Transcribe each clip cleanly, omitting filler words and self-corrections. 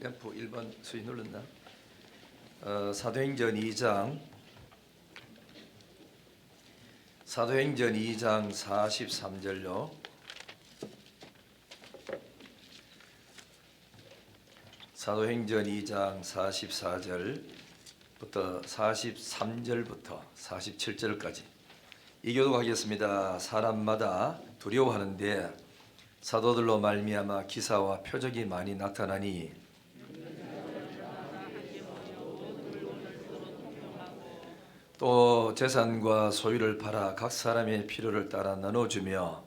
램프 1번 수위 눌렀나? 사도행전 2장 43절요. 사도행전 2장 44절부터 43절부터 47절까지 이 교독하겠습니다. 사람마다 두려워하는데 사도들로 말미암아 기사와 표적이 많이 나타나니 또 재산과 소유를 팔아 각 사람의 필요를 따라 나눠주며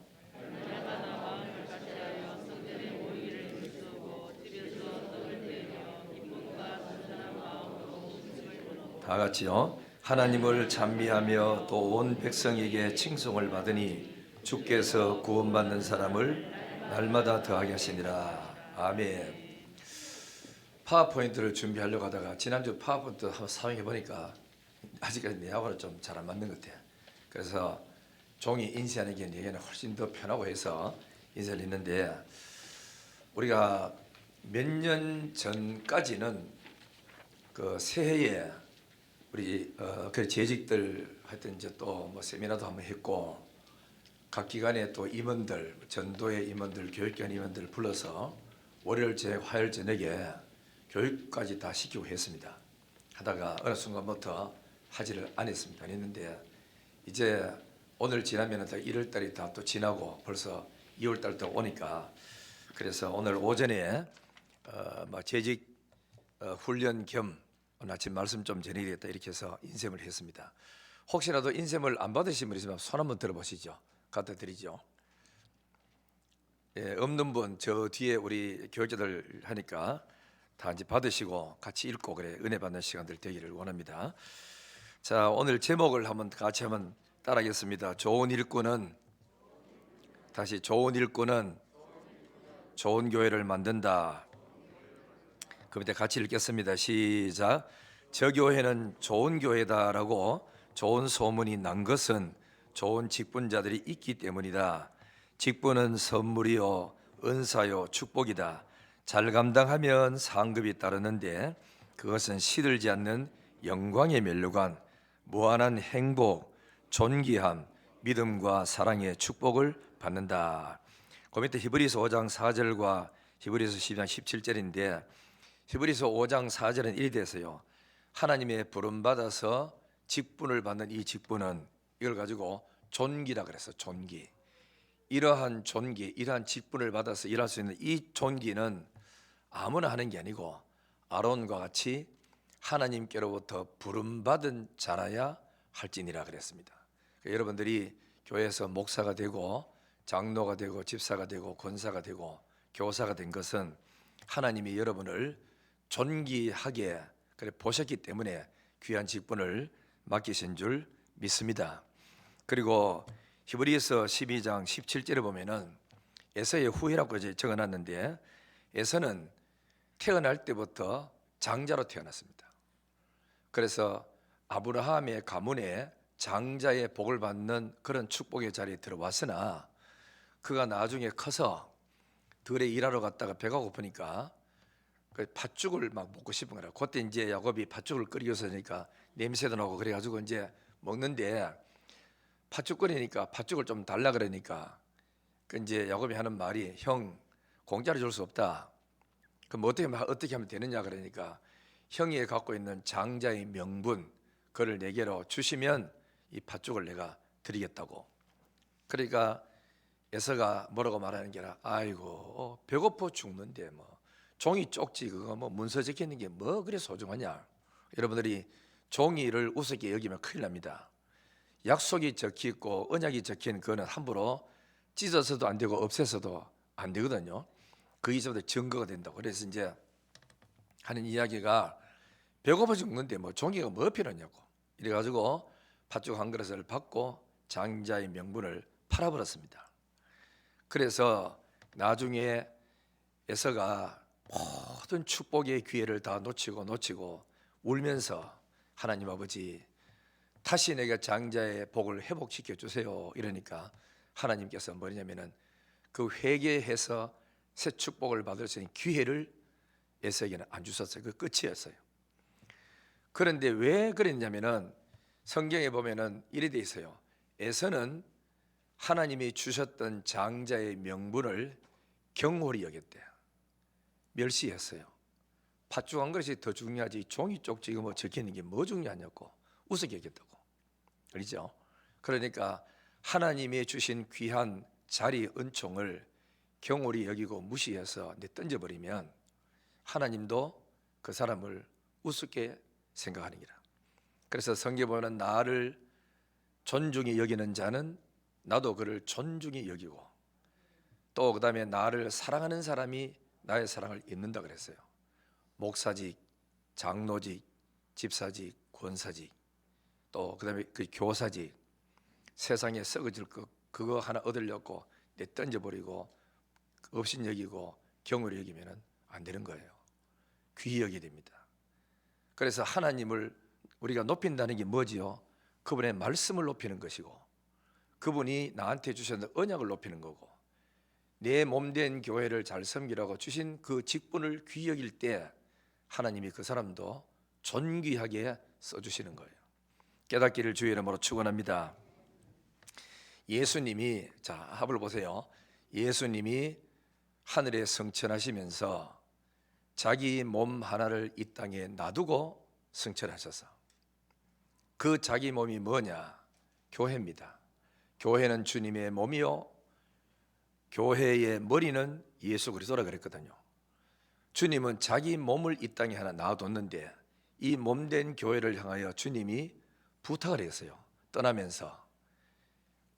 다 같이요. 하나님을 찬미하며 또 온 백성에게 칭송을 받으니 주께서 구원받는 사람을 날마다 더하게 하시니라. 아멘. 파워포인트를 준비하려고 하다가 지난주 파워포인트 한번 사용해 보니까 아직까지 내하고는 좀 잘 안 맞는 것 같아요. 그래서 종이 인쇄하는 게 내게는 훨씬 더 편하고 해서 인쇄를 했는데, 우리가 몇 년 전까지는 그 새해에 우리 그 재직들 하여튼 이제 또 뭐 세미나도 한번 했고, 각 기관의 또 임원들, 전도의 임원들, 교육기관 임원들 불러서 월요일 화요일 저녁에 교육까지 다 시키고 했습니다. 하다가 어느 순간부터 하지를 안 했습니다. 안 했는데 이제 오늘 지나면 1월 달이 다 또 지나고 벌써 2월 달도 오니까, 그래서 오늘 오전에 재직 훈련 겸 오늘 아침 말씀 좀 전해드리겠다 이렇게 해서 인셈을 했습니다. 혹시라도 인셈을 안 받으신 분 있으면 손 한번 들어보시죠. 갖다 드리죠. 예, 없는 분 저 뒤에 우리 교육자들 하니까 다 이제 받으시고 같이 읽고 그래 은혜 받는 시간들 되기를 원합니다. 자, 오늘 제목을 한번 같이 한번 따라하겠습니다. 좋은 일꾼은, 다시 좋은 일꾼은 좋은 교회를 만든다. 그 밑에 같이 읽겠습니다. 시작. 저 교회는 좋은 교회다라고 좋은 소문이 난 것은 좋은 직분자들이 있기 때문이다. 직분은 선물이요 은사요 축복이다. 잘 감당하면 상급이 따르는데 그것은 시들지 않는 영광의 면류관, 무한한 행복, 존귀함, 믿음과 사랑의 축복을 받는다. 그 밑에 히브리서 5장 4절과 히브리서 12장 17절인데, 히브리서 5장 4절은 이리 돼서요, 하나님의 부름받아서 직분을 받는 이 직분은 이걸 가지고 존귀라 그래서 존귀. 이러한 존귀, 이러한 직분을 받아서 일할 수 있는 이 존귀는 아무나 하는 게 아니고 아론과 같이 하나님께로부터 부름받은 자라야 할지니라 그랬습니다. 그러니까 여러분들이 교회에서 목사가 되고 장로가 되고 집사가 되고 권사가 되고 교사가 된 것은 하나님이 여러분을 존귀하게 그래 보셨기 때문에 귀한 직분을 맡기신 줄 믿습니다. 그리고 히브리서 12장 17절에 보면은 에서의 후예라고 적어놨는데, 에서는 태어날 때부터 장자로 태어났습니다. 그래서 아브라함의 가문에 장자의 복을 받는 그런 축복의 자리에 들어왔으나 그가 나중에 커서 들에 일하러 갔다가 배가 고프니까 그 팥죽을 막 먹고 싶은 거라. 그때 이제 야곱이 팥죽을 끓이고서 하니까 냄새도 나고 그래가지고 이제 먹는데, 팥죽 끓이니까 팥죽을 좀 달라 그러니까 그 이제 야곱이 하는 말이, 형 공짜로 줄 수 없다. 그럼 어떻게 하면 되느냐 그러니까, 형이 갖고 있는 장자의 명분 그를 내게로 주시면 이 팥죽을 내가 드리겠다고. 그러니까 에서가 뭐라고 말하는 게 아니라, 아이고 배고파 죽는데 뭐 종이 쪽지 그거 뭐 문서 적혀 있는 게 뭐 그래 소중하냐. 여러분들이 종이를 우습게 여기면 큰일 납니다. 약속이 적혀 있고 언약이 적힌 그거는 함부로 찢어서도 안 되고 없애서도 안 되거든요. 그 이전에 증거가 된다고. 그래서 이제 하는 이야기가, 배고파 죽는데 뭐 종이가 뭐 필요하냐고. 이래가지고 팥죽 한 그릇을 받고 장자의 명분을 팔아버렸습니다. 그래서 나중에 에서가 모든 축복의 기회를 다 놓치고 울면서, 하나님 아버지 다시 내가 장자의 복을 회복시켜 주세요 이러니까 하나님께서 뭐냐면은 그 회개해서 새 축복을 받을 수 있는 기회를 에서에게는 안 주셨어요. 그 끝이었어요. 그런데 왜 그랬냐면은 성경에 보면은 이래 돼 있어요. 에서는 하나님이 주셨던 장자의 명분을 경홀히 여겼대요. 멸시했어요. 팥죽 한 그릇이 더 중요하지 종이 쪽지 뭐 적혀있는 게 뭐 중요하냐고 우습게 여겼다고. 그렇죠? 그러니까 하나님이 주신 귀한 자리 은총을 경홀히 여기고 무시해서 던져버리면 하나님도 그 사람을 우습게 생각하는 기라. 그래서 성경에 보면 나를 존중히 여기는 자는 나도 그를 존중히 여기고, 또 그 다음에 나를 사랑하는 사람이 나의 사랑을 입는다 그랬어요. 목사직, 장로직, 집사직, 권사직, 또 그 다음에 그 교사직, 세상에 썩어질 것 그거 하나 얻으려고 던져버리고 없인 여기고 경홀히 여기면 안 되는 거예요. 귀히 여기야 됩니다. 그래서 하나님을 우리가 높인다는 게 뭐지요? 그분의 말씀을 높이는 것이고, 그분이 나한테 주신 언약을 높이는 거고, 내 몸된 교회를 잘 섬기라고 주신 그 직분을 귀히 여길 때 하나님이 그 사람도 존귀하게 써주시는 거예요. 깨닫기를 주의 이름으로 축원합니다. 예수님이, 자, 합을 보세요. 예수님이 하늘에 승천하시면서 자기 몸 하나를 이 땅에 놔두고 승천하셔서, 그 자기 몸이 뭐냐? 교회입니다. 교회는 주님의 몸이요 교회의 머리는 예수 그리스도라 그랬거든요. 주님은 자기 몸을 이 땅에 하나 놔뒀는데 이 몸된 교회를 향하여 주님이 부탁을 했어요. 떠나면서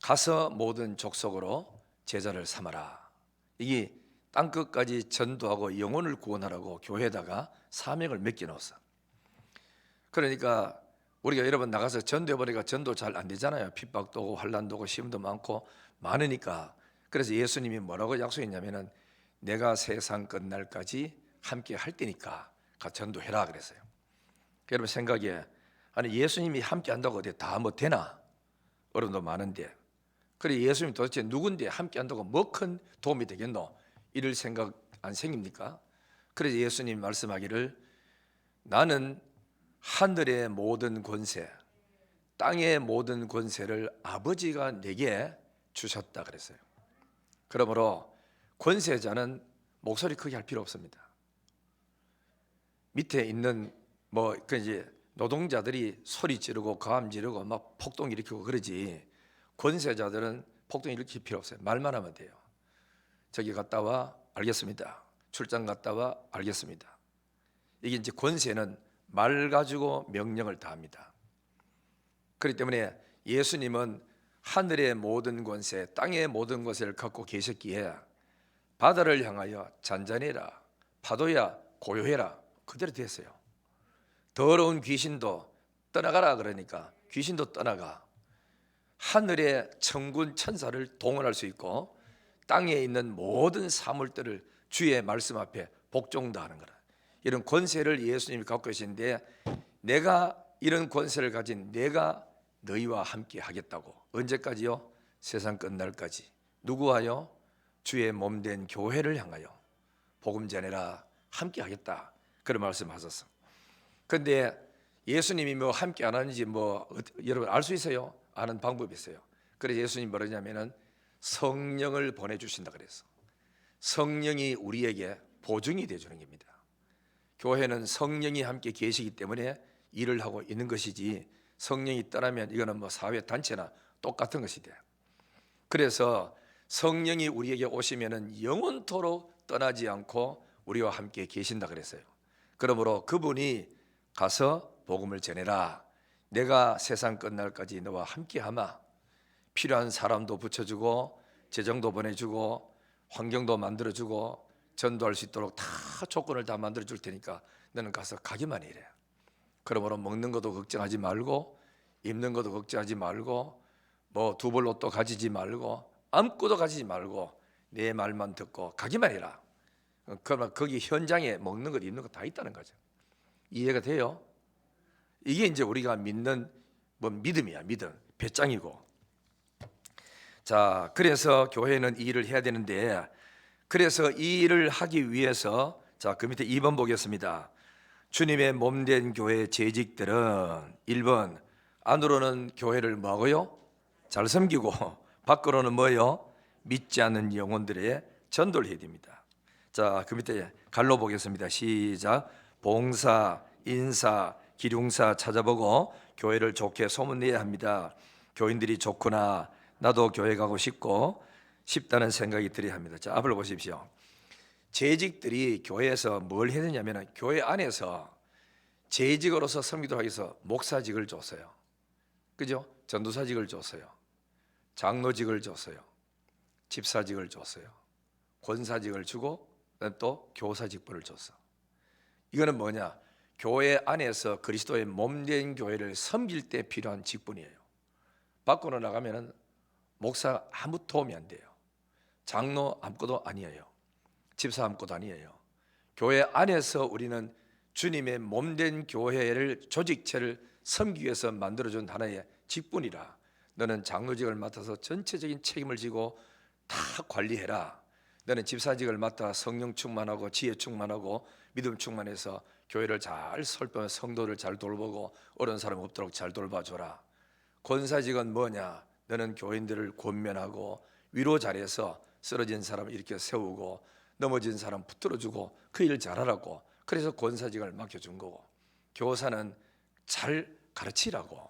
가서 모든 족속으로 제자를 삼아라. 이게 땅끝까지 전도하고 영혼을 구원하라고 교회에다가 사명을 맡겨놓았어. 그러니까 우리가 여러분 나가서 전도해버리니까 전도 잘 안 되잖아요. 핍박도 오고 환난도 오고 시험도 많고 많으니까. 그래서 예수님이 뭐라고 약속했냐면은 내가 세상 끝날까지 함께 할 때니까 가 전도해라 그랬어요. 여러분 생각에 아니 예수님이 함께 한다고 어디 다 뭐 되나? 어른도 많은데, 그래 예수님 도대체 누군데 함께 한다고 뭐 큰 도움이 되겠노? 이럴 생각 안 생깁니까? 그래서 예수님 말씀하기를 나는 하늘의 모든 권세, 땅의 모든 권세를 아버지가 내게 주셨다 그랬어요. 그러므로 권세자는 목소리 크게 할 필요 없습니다. 밑에 있는 그 이제 노동자들이 소리 지르고 가음 지르고 막 폭동 일으키고 그러지, 권세자들은 폭동 일으킬 필요 없어요. 말만 하면 돼요. 저기 갔다 와 알겠습니다. 출장 갔다 와 알겠습니다. 이게 이제 권세는 말 가지고 명령을 다합니다. 그렇기 때문에 예수님은 하늘의 모든 권세, 땅의 모든 것을 갖고 계셨기에 바다를 향하여 잔잔해라, 파도야 고요해라 그대로 됐어요. 더러운 귀신도 떠나가라 그러니까 귀신도 떠나가. 하늘의 천군 천사를 동원할 수 있고 땅에 있는 모든 사물들을 주의 말씀 앞에 복종하는 거라. 이런 권세를 예수님이 갖고 계신데 내가 이런 권세를 가진 내가 너희와 함께 하겠다고. 언제까지요? 세상 끝날까지. 누구와요? 주의 몸된 교회를 향하여 복음 전해라, 함께 하겠다 그런 말씀하셨어. 그런데 예수님이 뭐 함께 안 하는지 여러분 알 수 있어요? 아는 방법이 있어요. 그래서 예수님이 뭐라냐면은 성령을 보내주신다 그랬어. 성령이 우리에게 보증이 되어주는 겁니다. 교회는 성령이 함께 계시기 때문에 일을 하고 있는 것이지, 성령이 떠나면 이거는 사회 단체나 똑같은 것이 돼. 그래서 성령이 우리에게 오시면은 영원토록 떠나지 않고 우리와 함께 계신다 그랬어요. 그러므로 그분이 가서 복음을 전해라. 내가 세상 끝날까지 너와 함께하마. 필요한 사람도 붙여주고 재정도 보내주고 환경도 만들어주고 전도할 수 있도록 다 조건을 다 만들어줄 테니까 너는 가서 가기만 해래. 그러므로 먹는 것도 걱정하지 말고 입는 것도 걱정하지 말고 두 벌 옷도 가지지 말고 아무것도 가지지 말고 내 말만 듣고 가기만 해라. 그러면 거기 현장에 먹는 것 입는 것 다 있다는 거죠. 이해가 돼요? 이게 이제 우리가 믿는 믿음이야. 믿음 배짱이고. 자, 그래서 교회는 이 일을 해야 되는데, 그래서 이 일을 하기 위해서 자, 그 밑에 2번 보겠습니다. 주님의 몸된 교회 재직들은 1번 안으로는 교회를 뭐하고요? 잘 섬기고 밖으로는 뭐요? 믿지 않는 영혼들의 전도를 해야 됩니다. 자, 그 밑에 갈로 보겠습니다. 시작. 봉사, 인사, 기륭사 찾아보고 교회를 좋게 소문내야 합니다. 교인들이 좋구나, 나도 교회 가고 싶다는 생각이 들어야 합니다. 자, 앞을 보십시오. 재직들이 교회에서 뭘 해야 되냐면 교회 안에서 재직으로서 섬기도록 하기 위해서 목사직을 줬어요. 그죠? 전도사직을 줬어요. 장로직을 줬어요. 집사직을 줬어요. 권사직을 주고 또 교사직분을 줬어. 이거는 뭐냐? 교회 안에서 그리스도의 몸된 교회를 섬길 때 필요한 직분이에요. 밖으로 나가면은 목사 아무 도움이 안 돼요. 장로 아무것도 아니에요. 집사 아무것도 아니에요. 교회 안에서 우리는 주님의 몸된 교회를 조직체를 섬기기 위해서 만들어준 하나의 직분이라, 너는 장로직을 맡아서 전체적인 책임을 지고 다 관리해라. 너는 집사직을 맡아 성령 충만하고 지혜 충만하고 믿음 충만해서 교회를 잘 살펴 성도를 잘 돌보고 어려운 사람 없도록 잘 돌봐줘라. 권사직은 뭐냐? 너는 교인들을 권면하고 위로 잘해서 쓰러진 사람을 이렇게 세우고 넘어진 사람 붙들어주고 그 일 잘하라고, 그래서 권사직을 맡겨준 거고, 교사는 잘 가르치라고,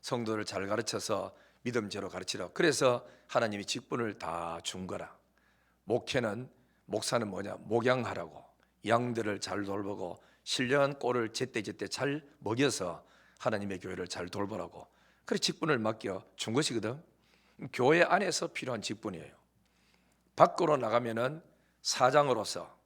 성도를 잘 가르쳐서 믿음대로 가르치라고, 그래서 하나님이 직분을 다 준 거라. 목사는 뭐냐? 목양하라고, 양들을 잘 돌보고 신령한 꼴을 제때제때 잘 먹여서 하나님의 교회를 잘 돌보라고, 그래 직분을 맡겨 준 것이거든. 교회 안에서 필요한 직분이에요. 밖으로 나가면은 사장으로서,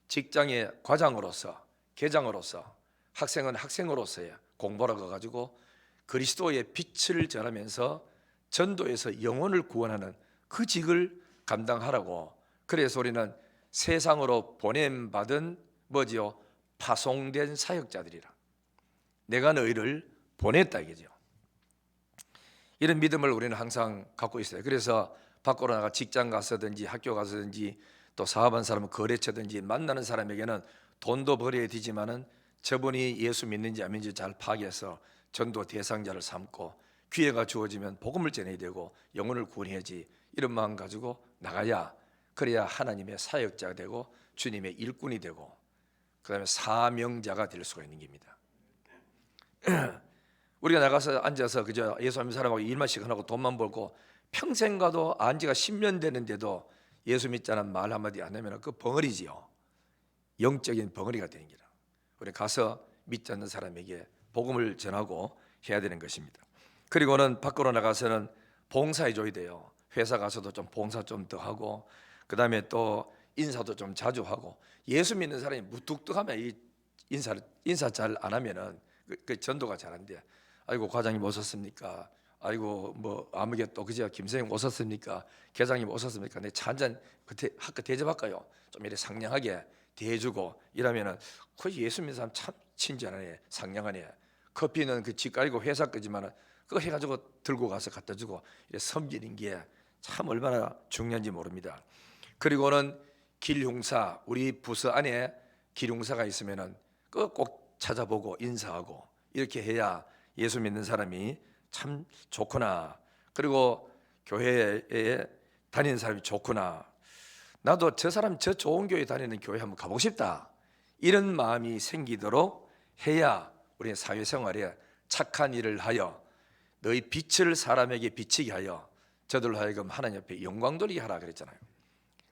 직장의 과장으로서, 계장으로서, 학생은 학생으로서의 공부하러 가가지고 그리스도의 빛을 전하면서 전도에서 영혼을 구원하는 그 직을 감당하라고. 그래서 우리는 세상으로 보냄받은 뭐지요? 파송된 사역자들이라. 내가 너희를 보냈다 이거죠. 이런 믿음을 우리는 항상 갖고 있어요. 그래서 밖으로 나가 직장 가서든지 학교 가서든지 또 사업한 사람은 거래처든지 만나는 사람에게는 돈도 벌어야 되지만은 저분이 예수 믿는지 안 믿는지 잘 파악해서 전도 대상자를 삼고 기회가 주어지면 복음을 전해야 되고 영혼을 구원해야지, 이런 마음 가지고 나가야, 그래야 하나님의 사역자가 되고 주님의 일꾼이 되고 그 다음에 사명자가 될 수가 있는 겁니다. 우리가 나가서 앉아서 그저 예수 믿는 사람하고 일만 시간하고 돈만 벌고 평생 가도 안 지가 10년 되는데도 예수 믿자는 말 한마디 안 하면 그 벙어리지요. 영적인 벙어리가 되는 거라. 우리 가서 믿지 않는 사람에게 복음을 전하고 해야 되는 것입니다. 그리고는 밖으로 나가서는 봉사해 줘야 돼요. 회사 가서도 좀 봉사 좀 더 하고, 그 다음에 또 인사도 좀 자주 하고. 예수 믿는 사람이 무뚝뚝하면 이 인사 잘 안 하면은 그 전도가 잘 안 돼. 아이고 과장님 오셨습니까? 아이고 뭐 아무개 또 그제 김선생 오셨습니까? 계장님 오셨습니까? 내 차 한잔 학교 대접할까요? 좀 이렇게 상냥하게 대해주고 이러면은 그 예수 믿는 사람 참 친절하네, 상냥하네. 커피는 그 집 깔고 회사 거지만은 그거 해가지고 들고 가서 갖다 주고 이렇게 섬기는 게 참 얼마나 중요한지 모릅니다. 그리고는 길흉사, 우리 부서 안에 길흉사가 있으면은 그거 꼭 찾아보고 인사하고 이렇게 해야 예수 믿는 사람이 참 좋구나. 그리고 교회에 다니는 사람이 좋구나. 나도 저 사람 저 좋은 교회 다니는 교회 한번 가보고 싶다. 이런 마음이 생기도록 해야 우리 사회생활에 착한 일을 하여 너희 빛을 사람에게 비치게 하여 저들로 하여금 하나님 앞에 영광 돌리게 하라 그랬잖아요.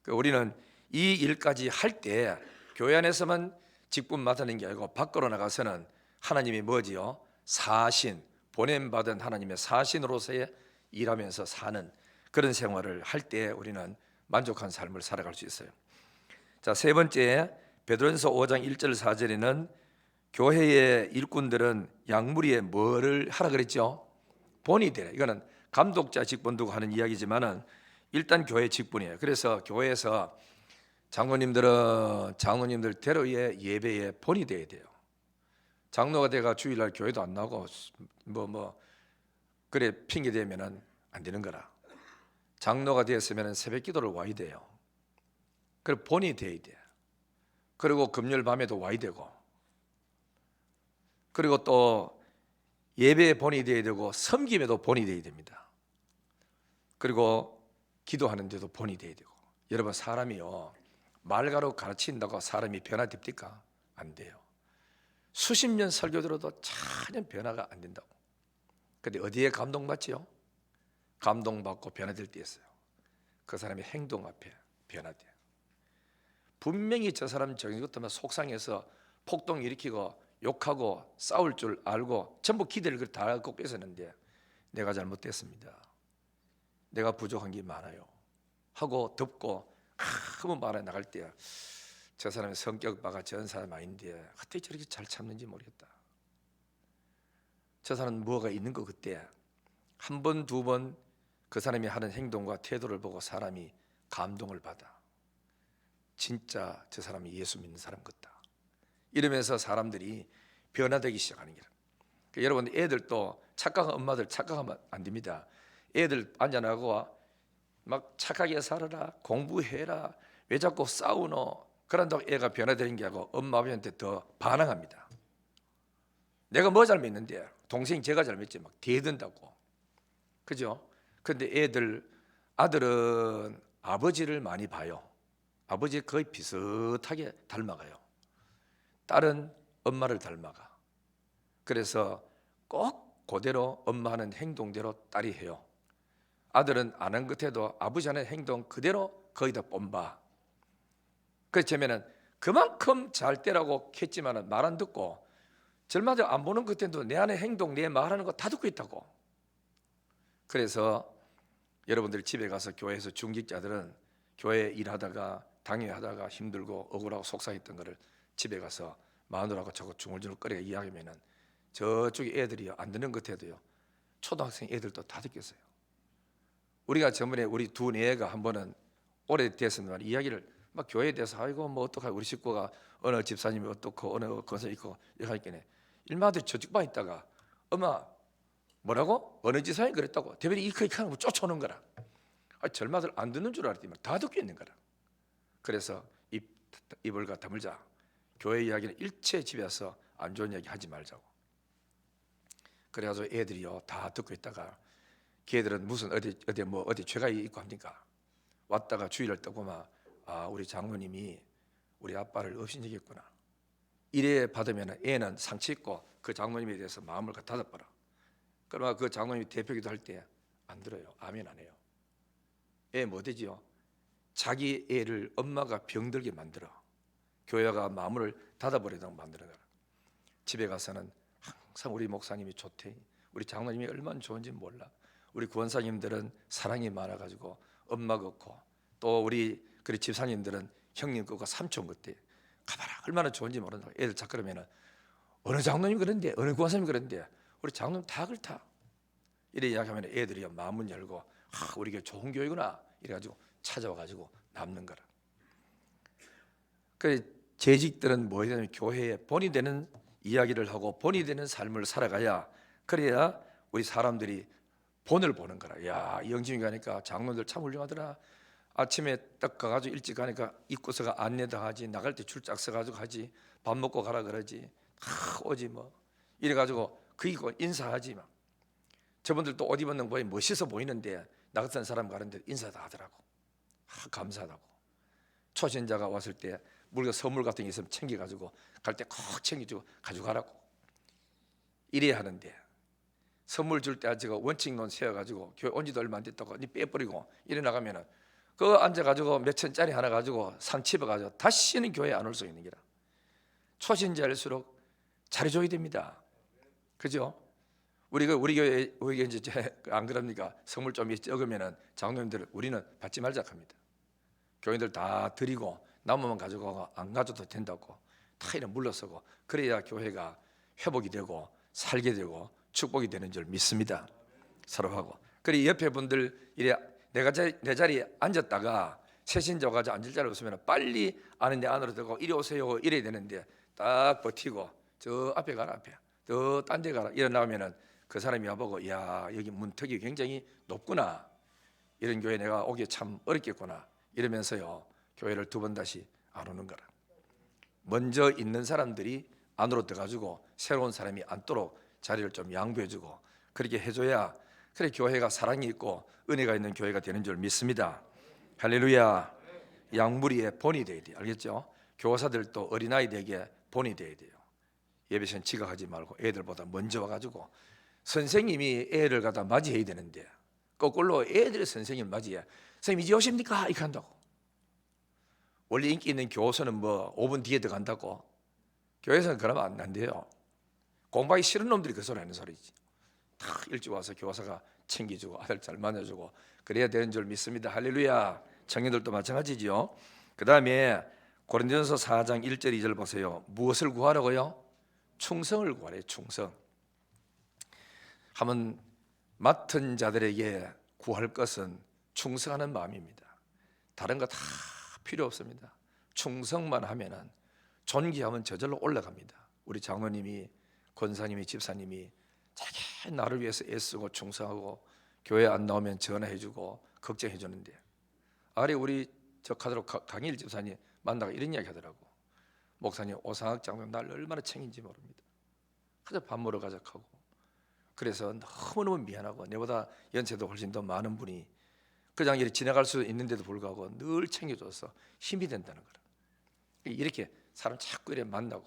우리는 이 일까지 할 때 교회 안에서만 직분 맡는 게 아니고 밖으로 나가서는 하나님이 뭐지요? 사신, 보냄받은 하나님의 사신으로서의 일하면서 사는 그런 생활을 할 때 우리는 만족한 삶을 살아갈 수 있어요. 자, 세 번째, 베드로전서 5장 1절 4절에는 교회의 일꾼들은 양무리에 뭐를 하라 그랬죠? 본이 되라. 이거는 감독자 직분 두고 하는 이야기지만은 일단 교회 직분이에요. 그래서 교회에서 장로님들 대로의 예배에 본이 돼야 돼요. 장로가 돼가 주일날 교회도 안 나고 그래 핑계 대면은 안 되는 거라. 장로가 되었으면 새벽 기도를 와야 돼요. 그래 본이 돼야 돼. 그리고 금요일 밤에도 와야 되고, 그리고 또 예배에 본이 되어야 되고 섬김에도 본이 되어야 됩니다. 그리고 기도하는데도 본이 되어야 되고. 여러분, 사람이요, 말가로 가르친다고 사람이 변화됩니까? 안 돼요. 수십 년 설교 들어도 전혀 변화가 안 된다고. 근데 어디에 감동받지요? 감동받고 변화될 때 있어요. 그 사람의 행동 앞에 변화돼요. 분명히 저 사람 저기 같으면 속상해서 폭동 일으키고 욕하고 싸울 줄 알고 전부 기대를 다 갖고 뺏었는데, 내가 잘못됐습니다, 내가 부족한 게 많아요 하고 덮고 아무 말 안 나갈 때, 저 사람의 성격 봐가 저런 사람 아닌데 어떻게 저렇게 잘 참는지 모르겠다. 저 사람은 뭐가 있는 거. 그때 한 번, 두 번 그 사람이 하는 행동과 태도를 보고 사람이 감동을 받아. 진짜 저 사람이 예수 믿는 사람 같다. 이러면서 사람들이 변화되기 시작하는 거예요. 그러니까 여러분, 애들도 착각한 엄마들 착각하면 안 됩니다. 애들 앉아나고 막 착하게 살아라, 공부해라, 왜 자꾸 싸우노, 그런다고 애가 변화되는 게 아니고 엄마 아버지한테 더 반항합니다. 내가 뭐 잘못했는데, 동생이 제가 잘못했지 막 대든다고. 그죠? 근데 아들은 아버지를 많이 봐요. 아버지 거의 비슷하게 닮아가요. 딸은 엄마를 닮아가. 그래서 꼭 그대로 엄마 하는 행동대로 딸이 해요. 아들은 안 한 것 해도 아버지 하는 행동 그대로 거의 다 뽐봐. 그렇다면 그만큼 잘 때라고 했지만 말 안 듣고, 절마다 안 보는 것 때도 내 안의 행동, 내 말하는 거 다 듣고 있다고. 그래서 여러분들 집에 가서 교회에서 중직자들은 교회 일하다가 당회하다가 힘들고 억울하고 속상했던 거를 집에 가서 마누라하고 저거 중얼중얼거리게 이야기하면은 저쪽에 애들이 안 듣는 것 해도요, 초등학생 애들도 다 듣겠어요. 우리가 저번에 우리 두 애가 한 번은 오래됐으면 이야기를 막 교회에 대해서, 아이고 뭐 어떡하고 우리 식구가 어느 집사님이 어떻고 어느 것을 있고 이렇게 하니까 일마들이 저쪽 방 있다가, 엄마 뭐라고? 어느 집사님이 그랬다고 대변이 이렇게 하는 거 쫓아오는 거라. 절마들 안 듣는 줄 알았더니 다 듣고 있는 거라. 그래서 입을 갖다 물자. 교회 이야기는 일체 집에 와서 안 좋은 이야기 하지 말자고. 그래가지고 애들이요 다 듣고 있다가, 걔들은 무슨 어디 죄가 있고 합니까? 왔다가 주의를 떠고 막, 우리 장로님이 우리 아빠를 업신여겼구나, 이래 받으면 애는 상처 있고 그 장로님에 대해서 마음을 닫아버려. 그러나 그 장로님이 대표기도 할 때 안 들어요. 아멘 안 해요. 애 뭐 되지요? 자기 애를 엄마가 병들게 만들어. 교회가 마음을 닫아버리도록 만드는 거야. 집에 가서는 항상 우리 목사님이 좋대, 우리 장로님이 얼마나 좋은지 몰라, 우리 구원사님들은 사랑이 많아가지고 엄마 같고, 또 우리 집사님들은 형님 같고 삼촌 같대, 가봐라 얼마나 좋은지 모른다고. 애들 자꾸 그러면은 어느 장로님 그런데, 어느 구원사님 그런데, 우리 장로님 다 그렇다, 이래 이야기하면 애들이 마음을 열고, 우리 교회 좋은 교회구나 이래가지고 찾아와가지고 남는 거라. 그 재직들은 뭐 해야 되냐면 교회에 본이 되는 이야기를 하고 본이 되는 삶을 살아가야, 그래야 우리 사람들이 본을 보는 거라. 야, 영진이 가니까 장로들 참 훌륭하더라. 아침에 딱 가가지고 일찍 가니까 입구서가 안내도 하지, 나갈 때 줄짝 서가지고 하지, 밥 먹고 가라 그러지, 오지 뭐 이래가지고 그이고 인사하지 막. 저분들도 옷 입는 거에 멋있어 보이는데 나 같은 사람 가는데 인사 다 하더라고. 감사하다고. 초신자가 왔을 때 선물 같은 게 있으면 챙겨가지고 갈 때 꼭 챙겨주고 가져가라고 이래야 하는데, 선물 줄 때 아직 원칙론 세워가지고 교회 온 지도 얼마 안 됐다고 니 빼버리고 이래 나가면은 그 앉아가지고 몇 천짜리 하나 가지고 상치어가지고 다시는 교회에 안 올 수 있는 게라. 초신자일수록 잘해줘야 됩니다. 그죠? 우리 교회 이제 안 그럽니까? 선물 좀 적으면은 장로님들 우리는 받지 말자 합니다. 교인들 다 드리고 남으면 가져가고 안 가져도 된다고 다 이래 물러서고, 그래야 교회가 회복이 되고 살게 되고 축복이 되는 줄 믿습니다. 서로 하고. 그래 옆에 분들 이래 내 자리에 앉았다가 새신자 가지고 앉을 자리 없으면 빨리 아는 데 안으로 들어가고 이리 오세요 이래야 되는데, 딱 버티고 저 앞에 가라, 앞에 저 딴 데 가라 이래 나오면은 그 사람이 와보고, 야 여기 문턱이 굉장히 높구나, 이런 교회 내가 오기 참 어렵겠구나 이러면서요 교회를 두 번 다시 안 오는 거라. 먼저 있는 사람들이 안으로 들어가지고 새로운 사람이 앉도록 자리를 좀 양보해주고 그렇게 해줘야 그래 교회가 사랑이 있고 은혜가 있는 교회가 되는 줄 믿습니다. 할렐루야. 양무리의 본이 돼야 돼요. 알겠죠? 교사들도 어린아이들에게 본이 돼야 돼요. 예배 시간 지각하지 말고 애들보다 먼저 와가지고 선생님이 애를 갖다 맞이해야 되는데 거꾸로 애들의 선생님을 맞이해. 선생님 이제 오십니까? 이렇게 한다고. 원래 인기 있는 교수는 뭐 5분 뒤에 들어간다고. 교회에서는 그러면 안 돼요. 공부하기 싫은 놈들이 그 소리 하는 소리지. 다 일찍 와서 교사가 챙겨주고 아들 잘 만나주고 그래야 되는 줄 믿습니다. 할렐루야. 청년들도 마찬가지죠. 그 다음에 고린도전서 4장 1절 2절 보세요. 무엇을 구하라고요? 충성을 구하래요. 충성. 한번 맡은 자들에게 구할 것은 충성하는 마음입니다. 다른 거 다 필요 없습니다. 충성만 하면은 존귀하면 저절로 올라갑니다. 우리 장로님이 권사님이 집사님이 자기 나를 위해서 애쓰고 충성하고 교회 안 나오면 전화해주고 걱정해주는데 아래 우리 저 카드로 강일 집사님 만나가 이런 이야기 하더라고. 목사님 오상학 장로님 날 얼마나 챙긴지 모릅니다. 그저 밥 먹으러 가자하고 그래서 너무너무 미안하고 내보다 연세도 훨씬 더 많은 분이 그냥 이렇게 지나갈 수 있는데도 불구하고 늘 챙겨줘서 힘이 된다는 거라. 이렇게 사람 자꾸 이렇게 만나고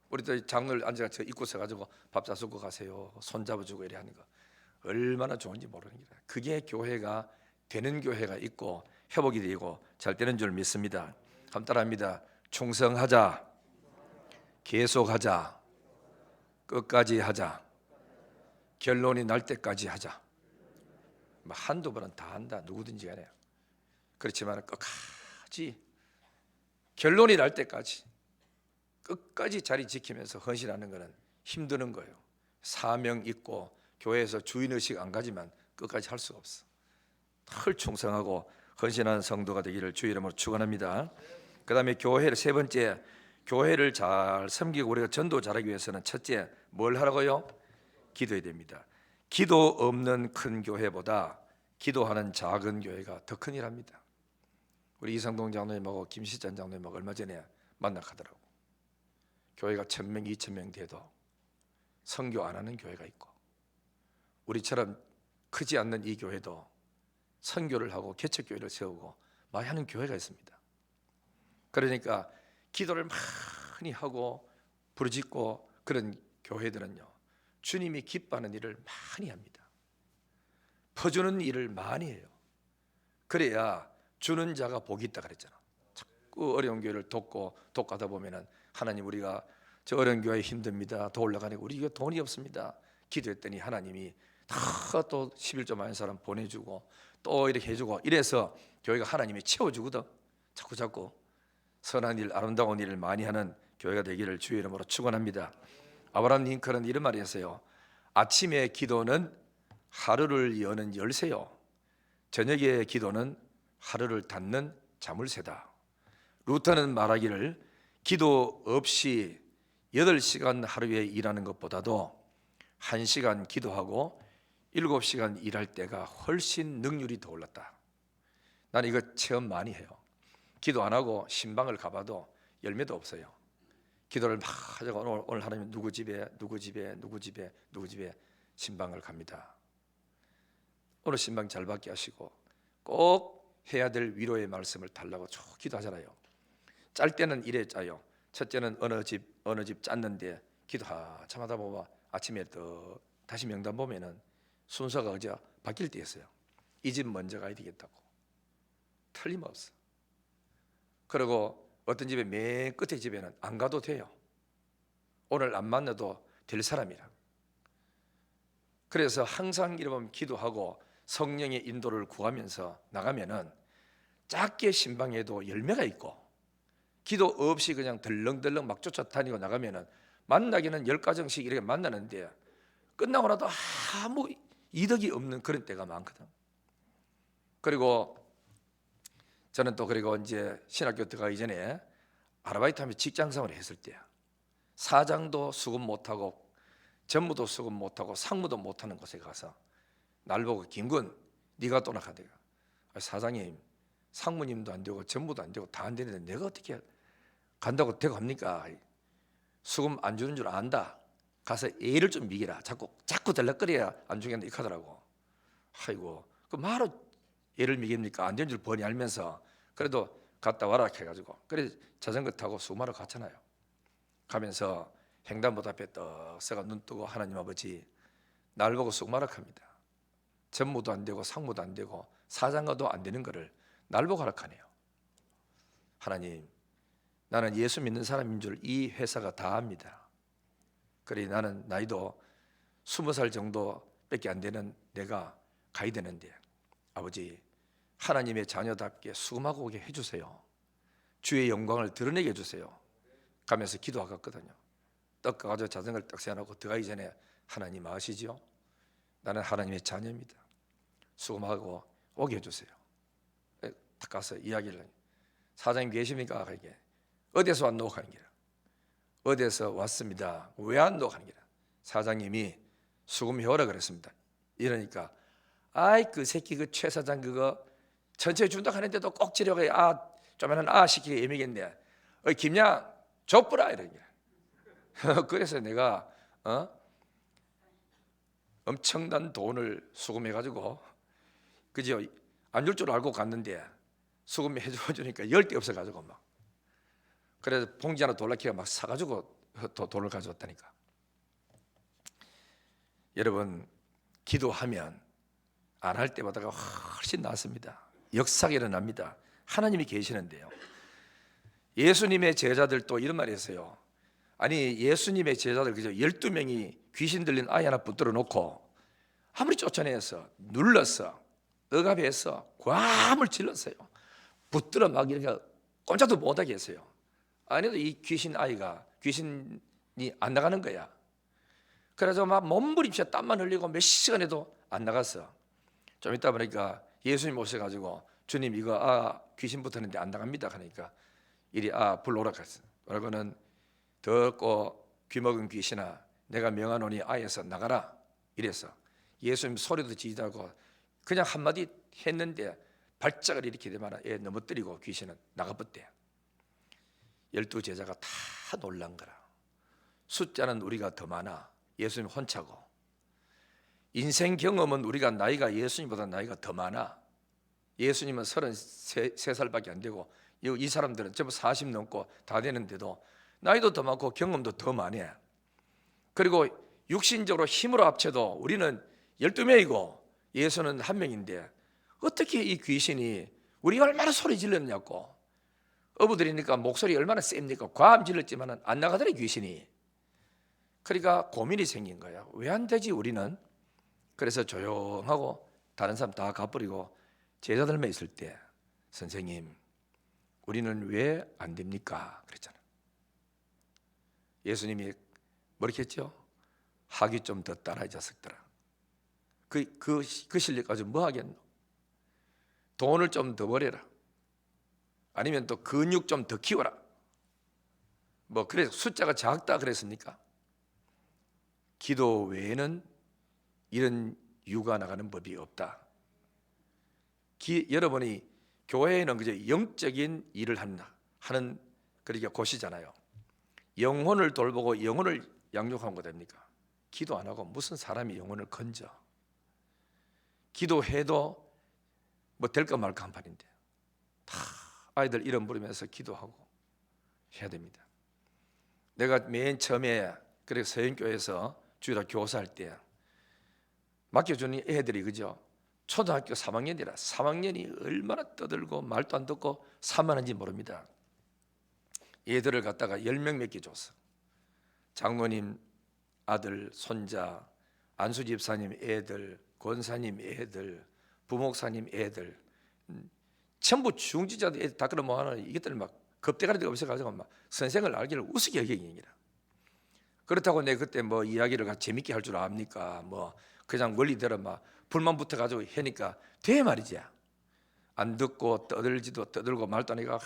우리도 장로를 앉아서 저 입구 서가지고 밥 사주고 가세요 손잡아주고 이래 하는 거 얼마나 좋은지 모르는 거라. 그게 교회가 되는 교회가 있고 회복이 되고 잘 되는 줄 믿습니다. 한번 따라합니다. 충성하자, 계속하자, 끝까지 하자, 결론이 날 때까지 하자. 뭐 한두 번은 다 한다 누구든지 간에. 그렇지만 끝까지 결론이 날 때까지 끝까지 자리 지키면서 헌신하는 것은 힘드는 거예요. 사명 있고 교회에서 주인의식 안 가지만 끝까지 할 수가 없어. 늘 충성하고 헌신하는 성도가 되기를 주의 이름으로 축원합니다. 그 다음에 교회를 세 번째, 교회를 잘 섬기고 우리가 전도 잘하기 위해서는 첫째 뭘 하라고요? 기도해야 됩니다. 기도 없는 큰 교회보다 기도하는 작은 교회가 더 큰일합니다. 우리 이상동 장로님하고 김시찬 장로님하고 얼마 전에 만나가더라고. 교회가 1000명, 2000명 돼도 선교 안 하는 교회가 있고 우리처럼 크지 않는 이 교회도 선교를 하고 개척교회를 세우고 많이 하는 교회가 있습니다. 그러니까 기도를 많이 하고 부르짖고 그런 교회들은요 주님이 기뻐하는 일을 많이 합니다. 퍼주는 일을 많이 해요. 그래야 주는 자가 복이 있다 그랬잖아. 자꾸 어려운 교회를 돕가다 보면은 하나님 우리가 저 어려운 교회 힘듭니다. 도올라가니까 우리 이거 돈이 없습니다. 기도했더니 하나님이 다 또 11조 많은 사람 보내주고 또 이렇게 해주고 이래서 교회가 하나님이 채워주거든. 자꾸 선한 일 아름다운 일을 많이 하는 교회가 되기를 주의 이름으로 축원합니다. 아브라함 링컨은 이런 말을 했어요. 아침의 기도는 하루를 여는 열쇠요 저녁의 기도는 하루를 닫는 자물쇠다. 루터는 말하기를 기도 없이 8시간 하루에 일하는 것보다도 1시간 기도하고 7시간 일할 때가 훨씬 능률이 더 올랐다. 나는 이거 체험 많이 해요. 기도 안 하고 신방을 가봐도 열매도 없어요. 기도를 막 하자고 오늘 하나님 누구 집에 신방을 갑니다. 오늘 신방 잘 받게 하시고 꼭 해야 될 위로의 말씀을 달라고 쭉 기도하잖아요. 짤 때는 이래 짜요. 첫째는 어느 집 짰는데 기도하참 하다 보면 아침에 또 다시 명단 보면은 순서가 어제 바뀔 때 있어요. 이 집 먼저 가야 되겠다고. 틀림없어. 그리고 어떤 집에 맨 끝에 집에는 안 가도 돼요. 오늘 안 만나도 될 사람이라. 그래서 항상 이러면 기도하고 성령의 인도를 구하면서 나가면은 작게 신방에도 열매가 있고 기도 없이 그냥 덜렁덜렁 막 쫓아다니고 나가면은 만나기는 10가정씩 이렇게 만나는데 끝나고 나도 아무 이득이 없는 그런 때가 많거든. 그리고 저는 또 그리고 이제 신학교 들어가기 전에 아르바이트하면서 직장생활을 했을 때야. 사장도 수급 못하고 전무도 수급 못하고 상무도 못하는 곳에 가서 날 보고 김군 네가 또 나가대가 사장님 상무님도 안 되고 전무도 안 되고 다 안 되는데 내가 어떻게 간다고 되고 합니까? 수금 안 주는 줄 안다. 가서 애를 좀 미기라. 자꾸 들락거려야 안 주겠다 이렇게 하더라고. 아이고, 그 말로 애를 미깁니까? 안 되는 줄 뻔히 알면서 그래도 갔다 와라 해가지고 그래 자전거 타고 수금하러 갔잖아요. 가면서 횡단보도 앞에 떡 서가 눈 뜨고 하나님 아버지 날 보고 수금하라 합니다. 전무도 안 되고 상무도 안 되고 사장가도 안 되는 거를 날 보고 하라 하네요. 하나님, 나는 예수 믿는 사람인 줄 이 회사가 다 압니다. 그래 나는 나이도 20살 정도밖에 안 되는 내가 가야 되는데 아버지 하나님의 자녀답게 수금하고 오게 해주세요. 주의 영광을 드러내게 해주세요. 가면서 기도하갔거든요. 떡 가지고 자전거를 딱 세워놓고 들어가기 전에 하나님 아시지요? 나는 하나님의 자녀입니다. 수금하고 오게 해주세요. 딱 가서 이야기를 사장님 계십니까? 이게 어디서 왔노? 하는 게 어디서 왔습니다. 왜 왔노? 하는 게 사장님이 수금해 오라 그랬습니다. 이러니까 아이 그 새끼 그 최 사장 그거 전체 준다 하는데도 꼭 지려가 좀만 시키게 애매겠네. 김양 족부라 이런 게. 그래서 내가 엄청난 돈을 수금해 가지고 그죠? 안 줄 줄 알고 갔는데 수금해 주니까 열 데 없어 가지고 막 그래서 봉지 하나 돌라키가 막 사가지고 돈을 가져왔다니까. 여러분 기도하면 안 할 때보다가 훨씬 낫습니다. 역사가 일어납니다. 하나님이 계시는데요. 예수님의 제자들도 이런 말이 있어요. 아니 예수님의 제자들 그죠? 12명이 귀신 들린 아이 하나 붙들어 놓고 아무리 쫓아내서 눌렀어 억압해서 과음을 질렀어요. 붙들어 막 이렇게 꼼짝도 못하게 했어요. 아니도 이 귀신이 안 나가는 거야. 그래서 막 몸부림쳐 땀만 흘리고 몇 시간에도 안 나갔어. 좀 있다 보니까 예수님 오셔가지고 주님 이거 귀신 붙었는데 안 나갑니다 하니까 이리 불러오라 했어. 그러고는 덥고 귀먹은 귀신아 내가 명하노니 아에서 나가라 이래서 예수님 소리도 지지도 않고 그냥 한마디 했는데 발작을 이렇게 되면 애 넘어뜨리고 귀신은 나가버대. 12제자가 다 놀란 거라. 숫자는 우리가 더 많아. 예수님 혼자고. 인생 경험은 우리가 나이가 예수님보다 나이가 더 많아. 예수님은 33살밖에 안 되고 이 사람들은 전부 40 넘고 다 되는데도 나이도 더 많고 경험도 더 많이 해. 그리고 육신적으로 힘으로 합쳐도 우리는 12명이고 예수는 1명인데 어떻게 이 귀신이 우리가 얼마나 소리 질렀냐고. 어부들이니까 목소리 얼마나 셉니까? 과음 질렀지만 안 나가더래 귀신이. 그러니까 고민이 생긴 거야. 왜 안 되지 우리는? 그래서 조용하고 다른 사람 다 가버리고 제자들만 있을 때 선생님 우리는 왜 안 됩니까? 그랬잖아. 예수님이 뭐렇게 했죠? 학위 좀 더 따라 이 자식들아. 그 실력 가지고 뭐 하겠노? 돈을 좀 더 벌여라. 아니면 또 근육 좀 더 키워라. 뭐 그래서 숫자가 작다 그랬습니까? 기도 외에는 이런 유가 나가는 법이 없다. 여러분이 교회에는 그저 영적인 일을 하는 그러니까 곳이잖아요. 영혼을 돌보고 영혼을 양육하는 거 됩니까? 기도 안 하고 무슨 사람이 영혼을 건져? 기도해도 뭐 될까 말까 한 판인데 다 아이들 이름 부르면서 기도하고 해야 됩니다. 내가 맨 처음에 그래서 서영교회에서 주일학 교사할 때 맡겨주는 애들이 그죠? 초등학교 3학년이라 3학년이 얼마나 떠들고 말도 안 듣고 산만한지 모릅니다. 애들을 갖다가 10명 몇 개 줬어. 장로님 아들, 손자, 안수 집사님 애들, 권사님 애들, 부목사님 애들 전부 중지자들 애들 다 그런 모아놓은 이것들 막 겁대가리가 없어가지고 막 선생을 알기를 우습게 여기니라. 그렇다고 내 그때 뭐 이야기를 재밌게 할 줄 압니까? 뭐 그냥 원리대로 막 불만 붙어가지고 하니까 돼 말이지. 안 듣고 떠들고 말도 안 하니까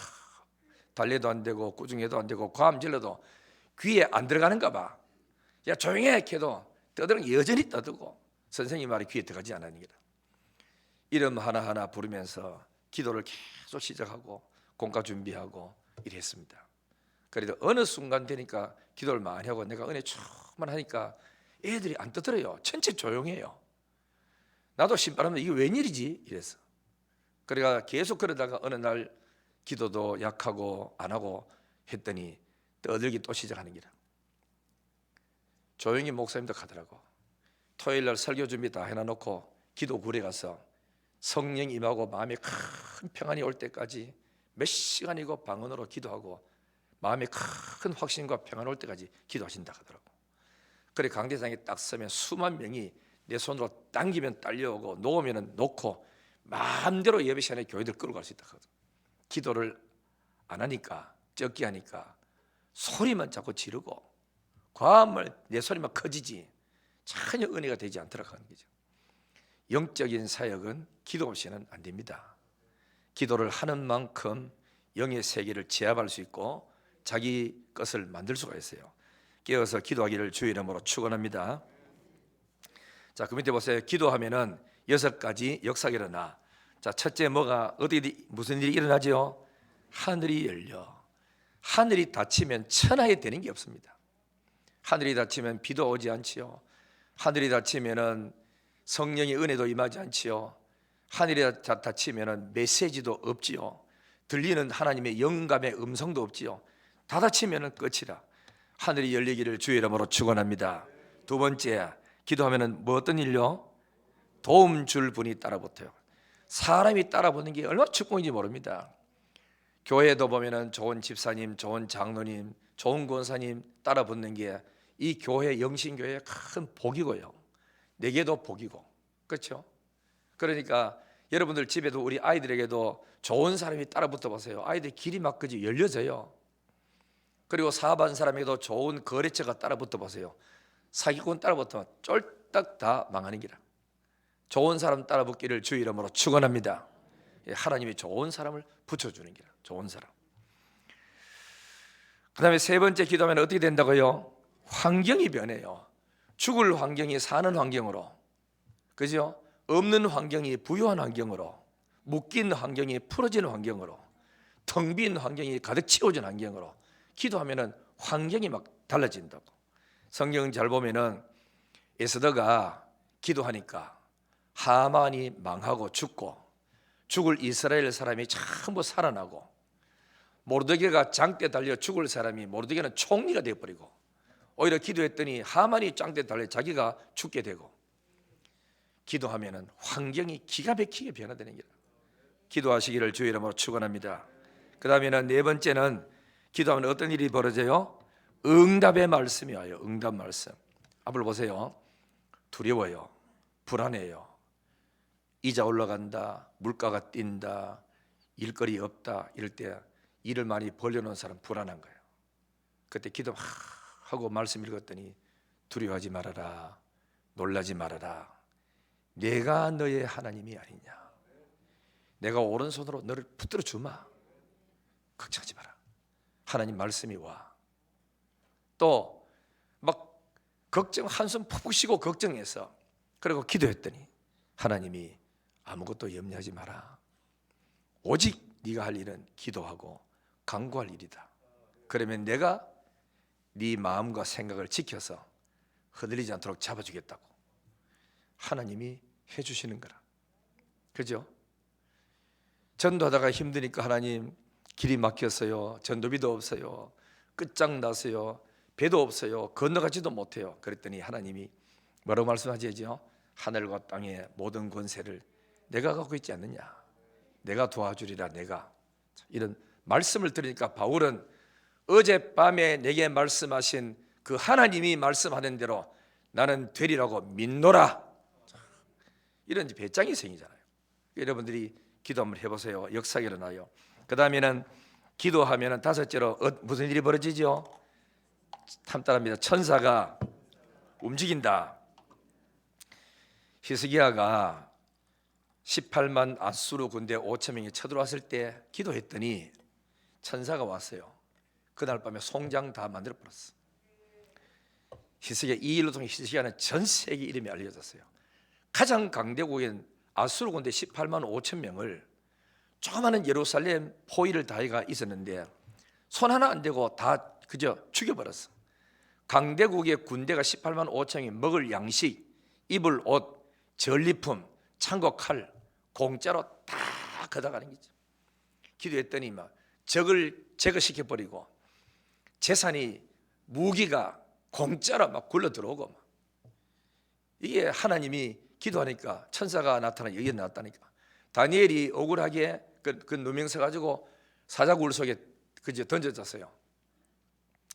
달래도 안 되고 꾸중해도 안 되고 과음 질러도 귀에 안 들어가는가 봐. 야 조용히 해 해도 떠드는 여전히 떠들고 선생님 말이 귀에 들어가지 않으니까 이름 하나하나 부르면서 기도를 계속 시작하고 공과 준비하고 이랬습니다. 그래도 어느 순간 되니까 기도를 많이 하고 내가 은혜 충만하니까 애들이 안 떠들어요. 전체 조용해요. 나도 신바람에 이게 웬일이지 이래서. 그러니까 계속 그러다가 어느 날 기도도 약하고 안 하고 했더니 떠들기 또 시작하는 기라. 조용히 목사님도 가더라고. 토요일 날 설교 준비 다 해놔놓고 기도 굴에 가서 성령 임하고 마음에 큰 평안이 올 때까지 몇 시간이고 방언으로 기도하고 마음에 큰 확신과 평안 올 때까지 기도하신다 하더라고. 그래 강대상에 딱 서면 수만 명이 내 손으로 당기면 딸려오고 놓으면 놓고 마음대로 예배 시간에 교회들 끌고 갈 수 있다 하거든. 기도를 안 하니까, 적게 하니까 소리만 자꾸 지르고 과한 말 내 소리만 커지지 전혀 은혜가 되지 않더라고 하는 거죠. 영적인 사역은 기도 없이는 안 됩니다. 기도를 하는 만큼 영의 세계를 제압할 수 있고 자기 것을 만들 수가 있어요. 깨어서 기도하기를 주의 이름으로 축원합니다. 자, 그 밑에 보세요. 기도하면은 6가지 역사가 일어나. 자, 첫째 무슨 일이 일어나죠? 하늘이 열려. 하늘이 닫히면 천하에 되는 게 없습니다. 하늘이 닫히면 비도 오지 않지요. 하늘이 닫히면은 성령의 은혜도 임하지 않지요. 하늘이 닫히면은 메시지도 없지요. 들리는 하나님의 영감의 음성도 없지요. 다 닫히면은 끝이라. 하늘이 열리기를 주의 이름으로 축원합니다. 두 번째, 기도하면은 뭐 어떤 일요? 도움 줄 분이 따라붙어요. 사람이 따라붙는 게 얼마나 축복인지 모릅니다. 교회도 보면은 좋은 집사님, 좋은 장로님, 좋은 권사님 따라붙는 게 이 교회 영신교회의 큰 복이고요. 내게도 복이고, 그렇죠? 그러니까 여러분들 집에도 우리 아이들에게도 좋은 사람이 따라붙어 보세요. 아이들 길이 막 그지 열려져요. 그리고 사업하는 사람에게도 좋은 거래처가 따라붙어 보세요. 사기꾼 따라붙으면 쫄딱 다 망하는 기라. 좋은 사람 따라붙기를 주의 이름으로 축원합니다. 하나님이 좋은 사람을 붙여주는 기라. 좋은 사람. 그 다음에 세 번째 기도하면 어떻게 된다고요? 환경이 변해요. 죽을 환경이 사는 환경으로, 그죠? 없는 환경이 부유한 환경으로, 묶인 환경이 풀어지는 환경으로, 텅 빈 환경이 가득 채워진 환경으로 기도하면은 환경이 막 달라진다고. 성경 잘 보면은 에스더가 기도하니까 하만이 망하고 죽고 죽을 이스라엘 사람이 전부 살아나고 모르드게가 장대 달려 죽을 사람이 모르드게는 총리가 되어버리고 오히려 기도했더니 하만이 장대 달려 자기가 죽게 되고. 기도하면은 환경이 기가 막히게 변화되는 거예요. 기도하시기를 주의 이름으로 축원합니다. 그 다음에는 네 번째는 기도하면 어떤 일이 벌어져요? 응답의 말씀이 와요. 응답 말씀. 앞을 보세요. 두려워요. 불안해요. 이자 올라간다. 물가가 뛴다. 일거리 없다. 이럴 때 일을 많이 벌려놓은 사람 불안한 거예요. 그때 기도하고 말씀 읽었더니 두려워하지 말아라. 놀라지 말아라. 내가 너의 하나님이 아니냐. 내가 오른손으로 너를 붙들어 주마. 걱정하지 마라. 하나님 말씀이 와. 또 막 걱정 한숨 푹 쉬고 걱정해서 그리고 기도했더니 하나님이 아무것도 염려하지 마라. 오직 네가 할 일은 기도하고 간구할 일이다. 그러면 내가 네 마음과 생각을 지켜서 흔들리지 않도록 잡아주겠다고 하나님이 해주시는 거라. 그죠? 전도하다가 힘드니까 하나님 길이 막혔어요. 전도비도 없어요. 끝장났어요. 배도 없어요. 건너가지도 못해요. 그랬더니 하나님이 뭐라고 말씀하시죠? 하늘과 땅의 모든 권세를 내가 갖고 있지 않느냐. 내가 도와주리라. 내가. 이런 말씀을 들으니까 바울은 어젯밤에 내게 말씀하신 그 하나님이 말씀하는 대로 나는 되리라고 믿노라. 이런 배짱이 생기잖아요. 여러분들이 기도 한번 해보세요. 역사가 일어나요. 그 다음에는 기도하면 다섯째로 무슨 일이 벌어지죠? 탐따랍니다. 천사가 움직인다. 히스기야가 18만 아수르 군대 5천 명이 쳐들어왔을 때 기도했더니 천사가 왔어요. 그날 밤에 송장 다 만들어 버렸어. 히스기야, 이 일로 통해 히스기야는 전 세계 이름이 알려졌어요. 가장 강대국인 아수르 군대 18만 5천 명을 조그마한 예루살렘 포위를 다해가 있었는데 손 하나 안 대고 다 그저 죽여버렸어. 강대국의 군대가 18만 5천이 먹을 양식, 입을 옷, 전리품, 창고 칼 공짜로 다 걷어가는 거죠. 기도했더니 막 적을 제거시켜버리고 재산이 무기가 공짜로 막 굴러 들어오고 막. 이게 하나님이 기도하니까 천사가 나타나 여기에 나왔다니까. 다니엘이 억울하게 그 누명서 가지고 사자굴 속에 그저 던져졌어요.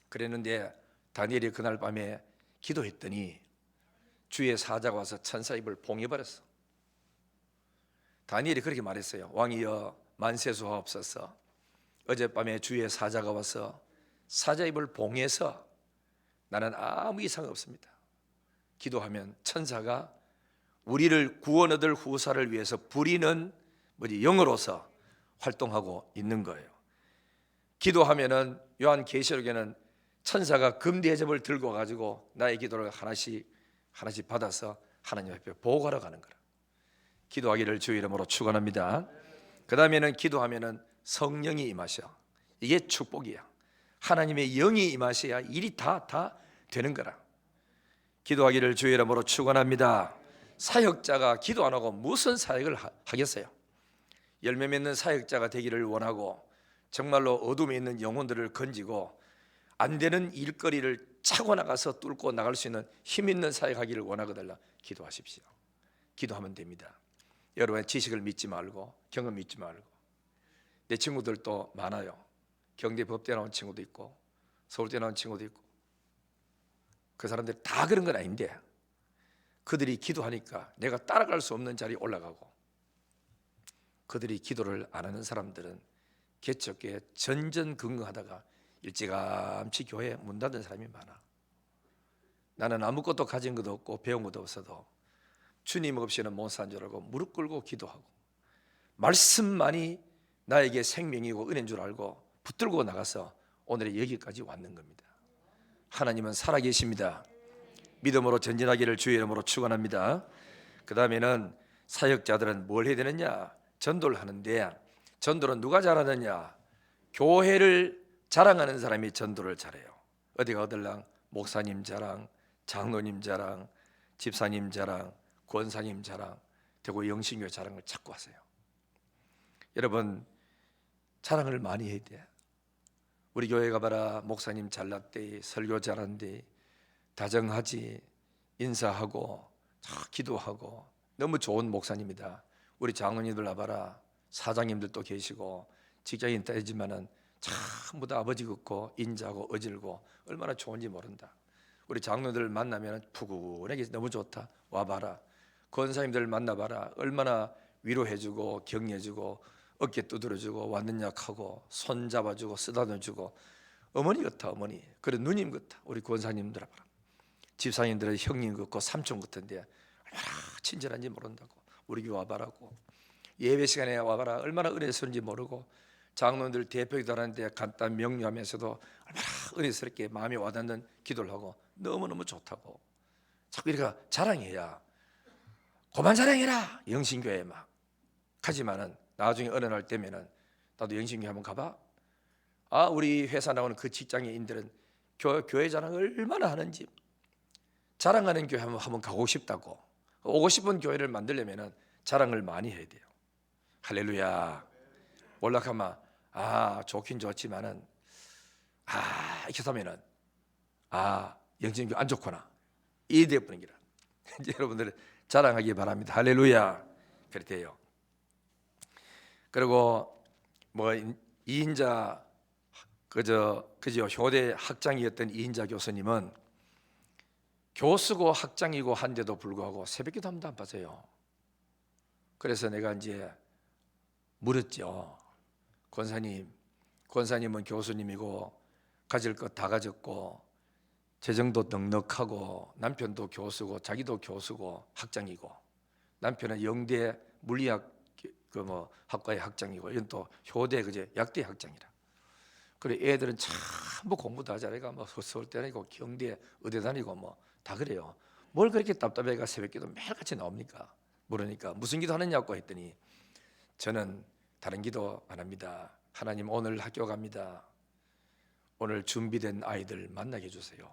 그랬는데 다니엘이 그날 밤에 기도했더니 주의 사자가 와서 천사 입을 봉해버렸어. 다니엘이 그렇게 말했어요. 왕이여 만세수하옵소서. 어젯밤에 주의 사자가 와서 사자 입을 봉해서 나는 아무 이상 없습니다. 기도하면 천사가 우리를 구원 얻을 후사를 위해서 부리는 영으로서 활동하고 있는 거예요. 기도하면은 요한계시록에는 천사가 금대접을 들고 가지고 나의 기도를 하나씩 받아서 하나님 앞에 보고하러 가는 거라. 기도하기를 주의 이름으로 축원합니다. 그 다음에는 기도하면은 성령이 임하셔. 이게 축복이야. 하나님의 영이 임하셔야 일이 다 되는 거라. 기도하기를 주의 이름으로 축원합니다. 사역자가 기도 안 하고 무슨 사역을 하겠어요? 열매 맺는 사역자가 되기를 원하고 정말로 어둠에 있는 영혼들을 건지고 안 되는 일거리를 차고 나가서 뚫고 나갈 수 있는 힘 있는 사역하기를 원하거든요. 기도하십시오. 기도하면 됩니다. 여러분의 지식을 믿지 말고 경험 믿지 말고. 내 친구들도 많아요. 경대 법대 나온 친구도 있고 서울대 나온 친구도 있고. 그 사람들 다 그런 건 아닌데 그들이 기도하니까 내가 따라갈 수 없는 자리에 올라가고, 그들이 기도를 안 하는 사람들은 개척교회 전전긍긍하다가 일찌감치 교회에 문 닫은 사람이 많아. 나는 아무것도 가진 것도 없고 배운 것도 없어도 주님 없이는 못 산 줄 알고 무릎 꿇고 기도하고, 말씀만이 나에게 생명이고 은혜인 줄 알고 붙들고 나가서 오늘의 여기까지 왔는 겁니다. 하나님은 살아계십니다. 믿음으로 전진하기를 주의 이름으로 축원합니다. 그 다음에는 사역자들은 뭘 해야 되느냐? 전도를 하는데, 전도는 누가 잘하느냐? 교회를 자랑하는 사람이 전도를 잘해요. 어디가 어들랑 목사님 자랑, 장로님 자랑, 집사님 자랑, 권사님 자랑, 대구 영신교회 자랑을 자꾸 하세요. 여러분, 자랑을 많이 해야 돼. 우리 교회 가봐라, 목사님 잘났대, 설교 잘한대, 다정하지, 인사하고 기도하고 너무 좋은 목사님이다. 우리 장로님들 와봐라, 사장님들도 계시고 직장인 따지만은 전부 다 아버지 같고 인자하고 어질고 얼마나 좋은지 모른다. 우리 장로들 만나면 푸근하게 너무 좋다. 와봐라. 권사님들 만나봐라. 얼마나 위로해주고 격려해주고 어깨 두드려주고 왔느냐 하고 손 잡아주고 쓰다듬어주고 어머니 같아. 어머니. 그래 누님 같아. 우리 권사님들 봐라. 집사님들은 형님 같고 삼촌 같은데 얼마나 친절한지 모른다고. 우리 교회 와봐라고. 예배 시간에 와봐라. 얼마나 은혜스러운지 모르고, 장로들 대표기도 하는데 간단 명료하면서도 얼마나 은혜스럽게 마음에 와닿는 기도를 하고 너무너무 좋다고. 자꾸 이렇게 자랑해야, 그만 자랑해라 영신교회 막 하지만은 나중에 어느 날 되면은 나도 영신교회 한번 가봐. 아, 우리 회사 나오는 그 직장인들은 교회 자랑 얼마나 하는지, 자랑하는 교회 한번 가고 싶다고. 오고 싶은 교회를 만들려면은 자랑을 많이 해야 돼요. 할렐루야. 올라가면 좋긴 좋지만은 이렇게 하면은 영신교회 안 좋구나 이 되어버리는 기라. 이제 여러분들 자랑하기 바랍니다. 할렐루야. 그렇대요. 그리고 이인자 그저 효대 학장이었던 이인자 교수님은 교수고 학장이고 한데도 불구하고 새벽기도 한 번도 안 빠져요. 그래서 내가 이제 물었죠. 권사님은 교수님이고 가질 것 다 가졌고 재정도 넉넉하고 남편도 교수고 자기도 교수고 학장이고, 남편은 영대 물리학 학과의 학장이고 이건 또 효대 약대 학장이라. 그래 애들은 전부 공부 다 잘해가 서울대 다니고 경대 의대 다니고 다 그래요. 뭘 그렇게 답답해가 새벽기도 매일같이 나옵니까? 물으니까 무슨 기도 하느냐고 했더니 저는 다른 기도 안 합니다. 하나님 오늘 학교 갑니다. 오늘 준비된 아이들 만나게 해주세요.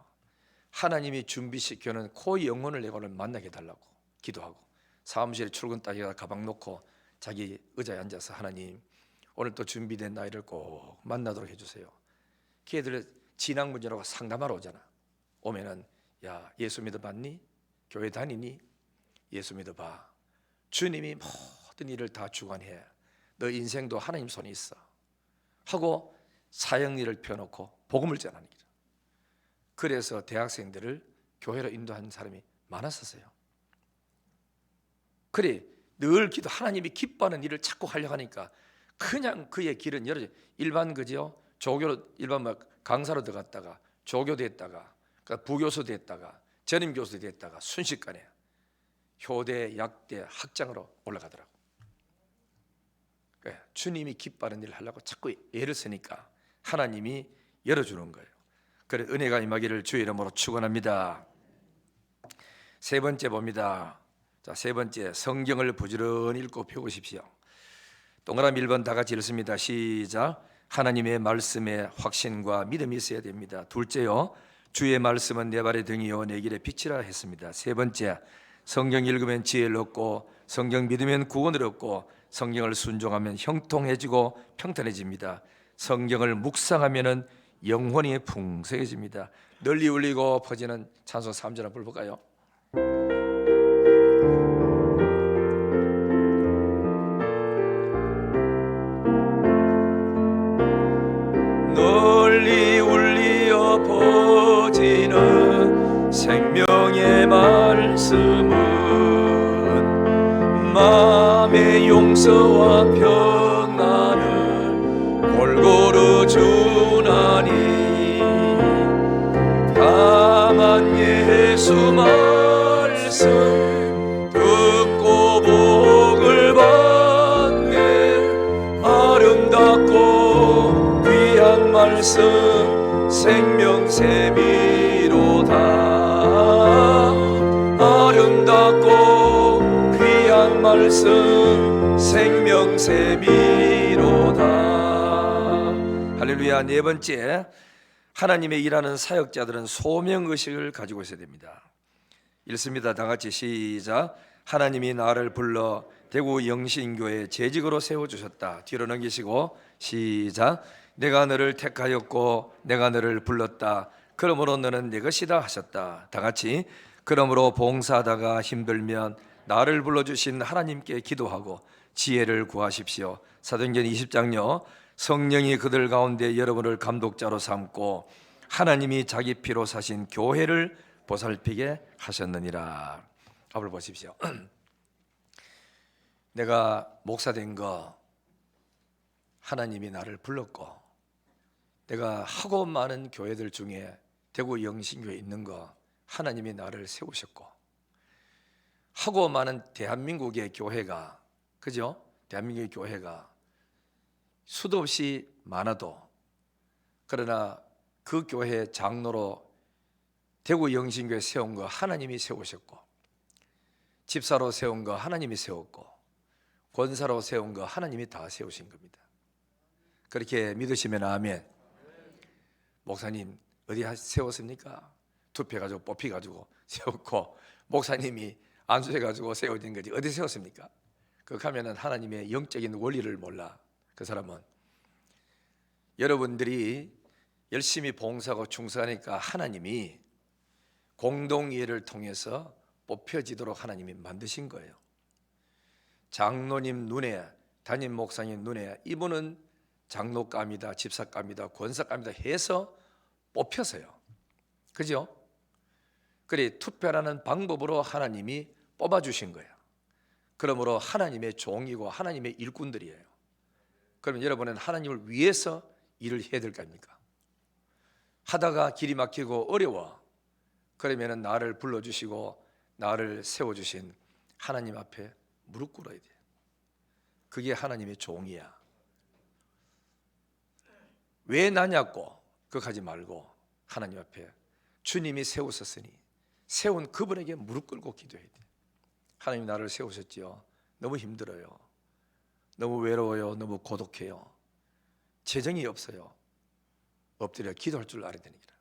하나님이 준비시켜놓은 그 영혼을 내가 오늘 만나게 해달라고 기도하고, 사무실에 출근 따기가 가방 놓고 자기 의자에 앉아서 하나님 오늘 또 준비된 아이를 꼭 만나도록 해주세요. 걔들 진학문제라고 상담하러 오잖아. 오면은 야, 예수 믿어봤니? 교회 다니니? 예수 믿어봐. 주님이 모든 일을 다 주관해. 너 인생도 하나님 손에 있어 하고 사형리를 펴놓고 복음을 전하는 거죠. 그래서 대학생들을 교회로 인도하는 사람이 많았었어요. 그래, 늘 기도, 하나님이 기뻐하는 일을 자꾸 하려고 하니까 그냥 그의 길은 열어져. 일반 그죠? 조교로 일반 막 강사로 들어갔다가 조교 됐다가 그러니까 부교수 됐다가 전임교수 됐다가 순식간에 효대, 약대, 학장으로 올라가더라고. 그러니까 주님이 기뻐하는 일을 하려고 자꾸 애를 쓰니까 하나님이 열어주는 거예요. 그래, 은혜가 임하기를 주의 이름으로 축원합니다. 세 번째 봅니다. 자, 세 번째, 성경을 부지런히 읽고 펴보십시오. 동그라미 1번 다 같이 읽습니다. 시작. 하나님의 말씀에 확신과 믿음이 있어야 됩니다. 둘째요, 주의 말씀은 내 발의 등이요 내 길의 빛이라 했습니다. 세 번째, 성경 읽으면 지혜를 얻고, 성경 믿으면 구원을 얻고, 성경을 순종하면 형통해지고 평탄해집니다. 성경을 묵상하면 영혼이 풍성해집니다. 널리 울리고 퍼지는 찬송 3절 한번 볼까요? 널리 울리어 퍼지는 생명의 말씀은 마음의 용서와 평안을 골고루 주나니, 다만 예수 말씀 듣고 복을 받네. 아름답고 귀한 말씀 생명샘이로다. 아름답고 귀한 말씀 생명샘이로다. 할렐루야. 네 번째, 하나님의 일하는 사역자들은 소명의식을 가지고 있어야 됩니다. 읽습니다. 다 같이 시작. 하나님이 나를 불러 대구 영신교회 재직으로 세워주셨다. 뒤로 넘기시고 시작. 내가 너를 택하였고 내가 너를 불렀다. 그러므로 너는 내 것이다 하셨다. 다 같이. 그러므로 봉사하다가 힘들면 나를 불러주신 하나님께 기도하고 지혜를 구하십시오. 사도행전 20장요. 성령이 그들 가운데 여러분을 감독자로 삼고 하나님이 자기 피로 사신 교회를 보살피게 하셨느니라. 앞을 보십시오. 내가 목사 된 거 하나님이 나를 불렀고, 내가 하고 많은 교회들 중에 대구 영신교회 있는 거 하나님이 나를 세우셨고, 하고 많은 대한민국의 교회가, 그죠? 대한민국의 교회가 수도 없이 많아도, 그러나 그 교회 장로로 대구 영신교회 세운 거 하나님이 세우셨고, 집사로 세운 거 하나님이 세웠고, 권사로 세운 거 하나님이 다 세우신 겁니다. 그렇게 믿으시면 아멘. 목사님 어디 세웠습니까? 투표해가지고 뽑혀가지고 세웠고, 목사님이 안수해가지고 세워진 거지 어디 세웠습니까? 그렇게 하면 하나님의 영적인 원리를 몰라. 그 사람은 여러분들이 열심히 봉사하고 충성하니까 하나님이 공동이해를 통해서 뽑혀지도록 하나님이 만드신 거예요. 장로님 눈에, 담임 목사님 눈에 이분은 장로감이다, 집사감이다, 권사감이다 해서 뽑혀서요. 그죠? 그래, 투표라는 방법으로 하나님이 뽑아주신 거예요. 그러므로 하나님의 종이고 하나님의 일꾼들이에요. 그러면 여러분은 하나님을 위해서 일을 해야 될 거 아닙니까? 하다가 길이 막히고 어려워. 그러면 나를 불러주시고 나를 세워주신 하나님 앞에 무릎 꿇어야 돼. 그게 하나님의 종이야. 왜 나냐고 그거 하지 말고 하나님 앞에 주님이 세우셨으니 세운 그분에게 무릎 꿇고 기도해야 돼. 하나님 나를 세우셨지요. 너무 힘들어요. 너무 외로워요. 너무 고독해요. 재정이 없어요. 엎드려 기도할 줄 알아야 되는 거라.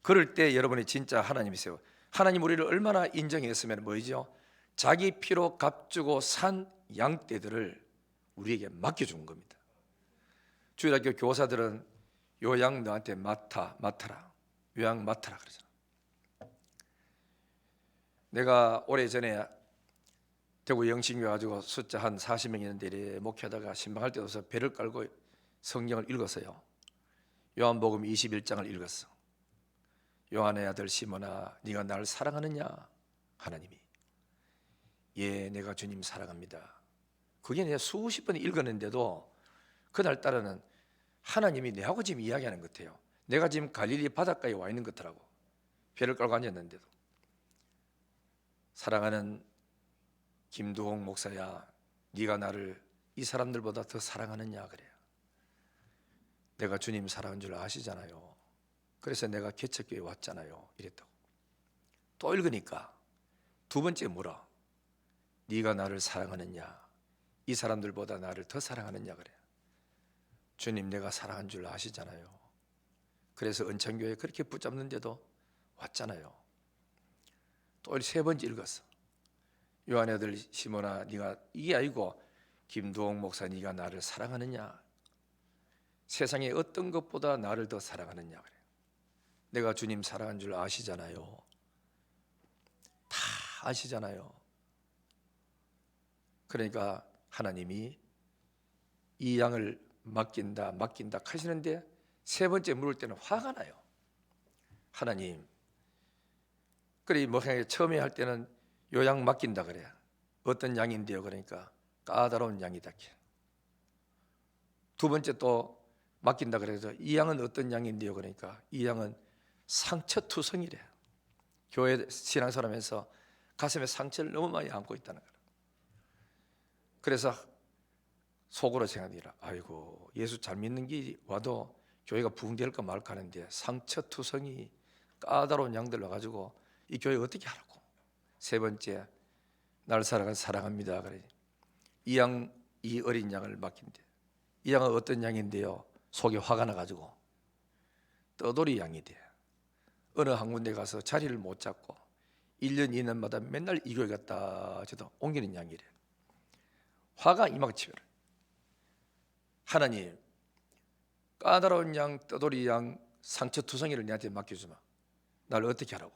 그럴 때 여러분이 진짜 하나님이세요. 하나님 우리를 얼마나 인정했으면 뭐이죠? 자기 피로 값주고 산 양떼들을 우리에게 맡겨준 겁니다. 주일학교 교사들은 요 양 너한테 맡아라. 요 양 맡아라 그러잖아. 내가 오래전에 대구 영신교회 가지고 숫자 한 40명 있는데 이렇게 목회하다가 신방할 때 와서 배를 깔고 성경을 읽었어요. 요한복음 21장을 읽었어. 요한의 아들 시몬아, 네가 나를 사랑하느냐? 하나님이 예, 내가 주님 사랑합니다. 그게 내가 수십 번 읽었는데도 그날따라는 하나님이 내하고 지금 이야기하는 것 같아요. 내가 지금 갈릴리 바닷가에 와 있는 것 같더라고. 배를 깔고 앉았는데도 사랑하는 김두홍 목사야, 네가 나를 이 사람들보다 더 사랑하느냐 그래요. 내가 주님 사랑한 줄 아시잖아요. 그래서 내가 개척교회 왔잖아요. 이랬다고. 또 읽으니까 두 번째 물어. 네가 나를 사랑하느냐? 이 사람들보다 나를 더 사랑하느냐 그래. 주님 내가 사랑한 줄 아시잖아요. 그래서 은천교회 그렇게 붙잡는데도 왔잖아요. 또 세 번째 읽었어. 요한의 아들 시몬아, 네가 이게 아니고 김두홍 목사 네가 나를 사랑하느냐? 세상에 어떤 것보다 나를 더 사랑하느냐 그래. 내가 주님 사랑한 줄 아시잖아요. 다 아시잖아요. 그러니까 하나님이 이 양을 맡긴다 하시는데 세 번째 물을 때는 화가 나요. 하나님, 그래 목사님 처음에 할 때는 요 양 맡긴다 그래. 어떤 양인데요? 그러니까 까다로운 양이다. 두 번째 또 맡긴다 그래서 이 양은 어떤 양인데요? 그러니까 이 양은 상처투성이래. 교회 신앙생활하면서 가슴에 상처를 너무 많이 안고 있다는 거예요. 그래서 속으로 생각하니라, 아이고 예수 잘 믿는 게 와도 교회가 부흥될까 말까 하는데 상처투성이 까다로운 양들 와가지고 이 교회 어떻게 하라고. 세 번째, 나를 사랑합니다 그래. 이 어린 양을 맡긴대. 이 양은 어떤 양인데요? 속에 화가 나가지고 떠돌이 양이 돼. 어느 한 군데 가서 자리를 못 잡고 1년 2년마다 맨날 이 교회 갔다 저도 옮기는 양이래. 화가 이만치면 하나님, 까다로운 양, 떠돌이 양, 상처투성이를 내한테 맡겨주마. 나를 어떻게 하라고?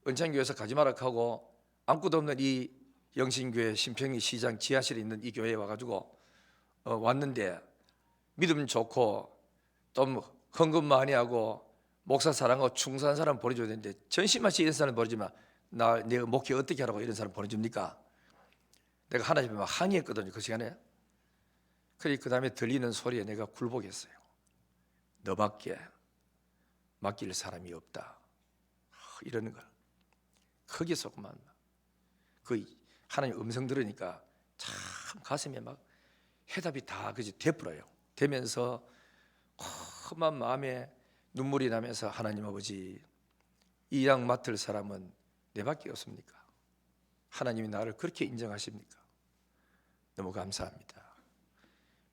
은창교회에서 가지 마라 하고 아무것도 없는 이 영신교회 신평리 시장 지하실에 있는 이 교회에 와가지고 왔는데 믿음 좋고 또 헌금 많이 하고 목사 사랑하고 충성한 사람 보내줘야 되는데 전심마치 이런 사람 보내주면 내가 목회 어떻게 하라고 이런 사람 보내줍니까? 내가 하나님께 막 항의했거든요. 그 시간에. 그리고 그 다음에 들리는 소리에 내가 굴복했어요. 너밖에 맡길 사람이 없다. 이러는 걸. 거기서 그만 그 하나님 음성 들으니까 참 가슴에 막 해답이 다 그지 되풀어요. 되면서 험한 마음에 눈물이 나면서 하나님 아버지, 이 양 맡을 사람은 내밖에 없습니까? 하나님이 나를 그렇게 인정하십니까? 너무 감사합니다.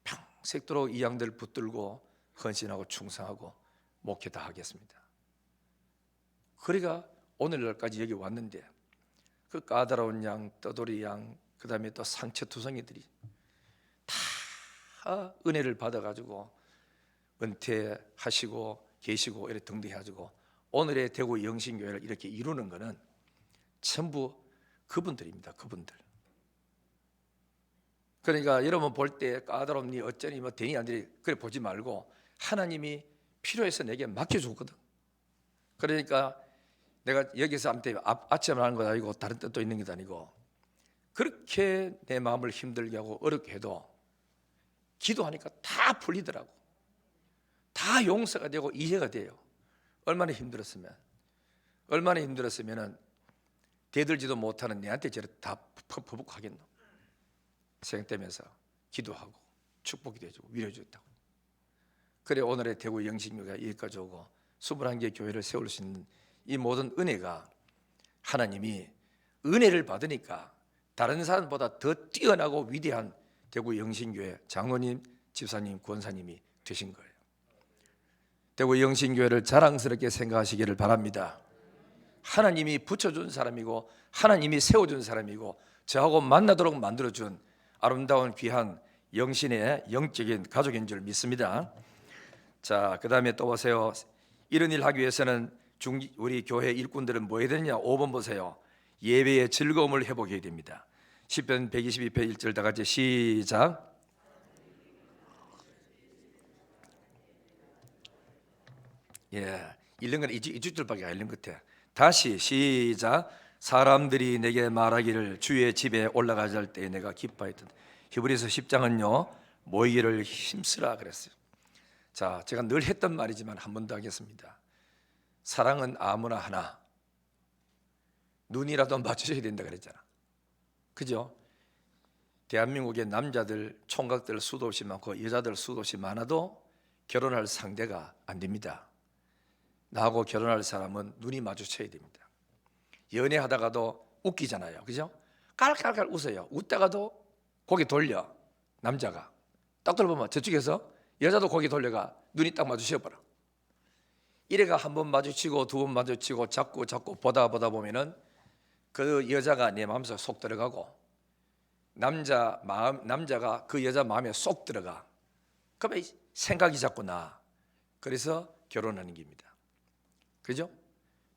평생도록 이 양들 붙들고 헌신하고 충성하고 목회 다 하겠습니다. 그러니까 오늘날까지 여기 왔는데 그 까다로운 양, 떠돌이 양, 그 다음에 또 상처투성이들이 다 은혜를 받아가지고 은퇴하시고 계시고 이렇게 등등 해가지고 오늘의 대구 영신교회를 이렇게 이루는 것은 전부 그분들입니다. 그분들. 그러니까 여러분 볼 때 까다롭니 어쩌니 뭐 되니 안 되니 그래 보지 말고 하나님이 필요해서 내게 맡겨줬거든. 그러니까 내가 여기서 아침을 하는 것 아니고 다른 뜻도 있는 게 아니고 그렇게 내 마음을 힘들게 하고 어렵게 해도 기도하니까 다 풀리더라고. 다 용서가 되고 이해가 돼요. 얼마나 힘들었으면 대들지도 못하는 내한테 저래 다 퍼붓하겠노. 생각되면서 기도하고 축복이 되고 위로해줬다고. 그래 오늘의 대구 영신교회가 여기까지 오고 21개 교회를 세울 수 있는 이 모든 은혜가 하나님이 은혜를 받으니까 다른 사람보다 더 뛰어나고 위대한 대구 영신교회 장로님, 집사님, 권사님이 되신 거예요. 대구 영신교회를 자랑스럽게 생각하시기를 바랍니다. 하나님이 붙여준 사람이고 하나님이 세워준 사람이고 저하고 만나도록 만들어준 아름다운 귀한 영신의 영적인 가족인 줄 믿습니다. 자, 그 다음에 또 보세요. 이런 일 하기 위해서는 우리 교회 일꾼들은 뭐 해야 되느냐? 5번 보세요. 예배의 즐거움을 회복해야 됩니다. 시편 122편 1절 다 같이 시작. 읽는 건 이주절밖에 안 읽는 것 같아. 다시 시작. 사람들이 내게 말하기를 주의 집에 올라가자 할 때 내가 기뻐했던. 히브리서 10장은요 모이기를 힘쓰라 그랬어요. 자, 제가 늘 했던 말이지만 한 번 더 하겠습니다. 사랑은 아무나 하나 눈이라도 맞춰줘야 된다 그랬잖아. 그죠? 대한민국의 남자들 총각들 수도 없이 많고 여자들 수도 없이 많아도 결혼할 상대가 안 됩니다. 나하고 결혼할 사람은 눈이 마주쳐야 됩니다. 연애하다가도 웃기잖아요. 그죠? 깔깔깔 웃어요. 웃다가도 고개 돌려. 남자가 딱 돌아보면 저쪽에서 여자도 고개 돌려가 눈이 딱 마주쳐버려. 이래가 한 번 마주치고 두 번 마주치고 자꾸 보다 보면은 그 여자가 내 마음속에 쏙 들어가고 남자가 그 여자 마음에 쏙 들어가. 그러면 생각이 자꾸 나. 그래서 결혼하는 겁니다. 그죠?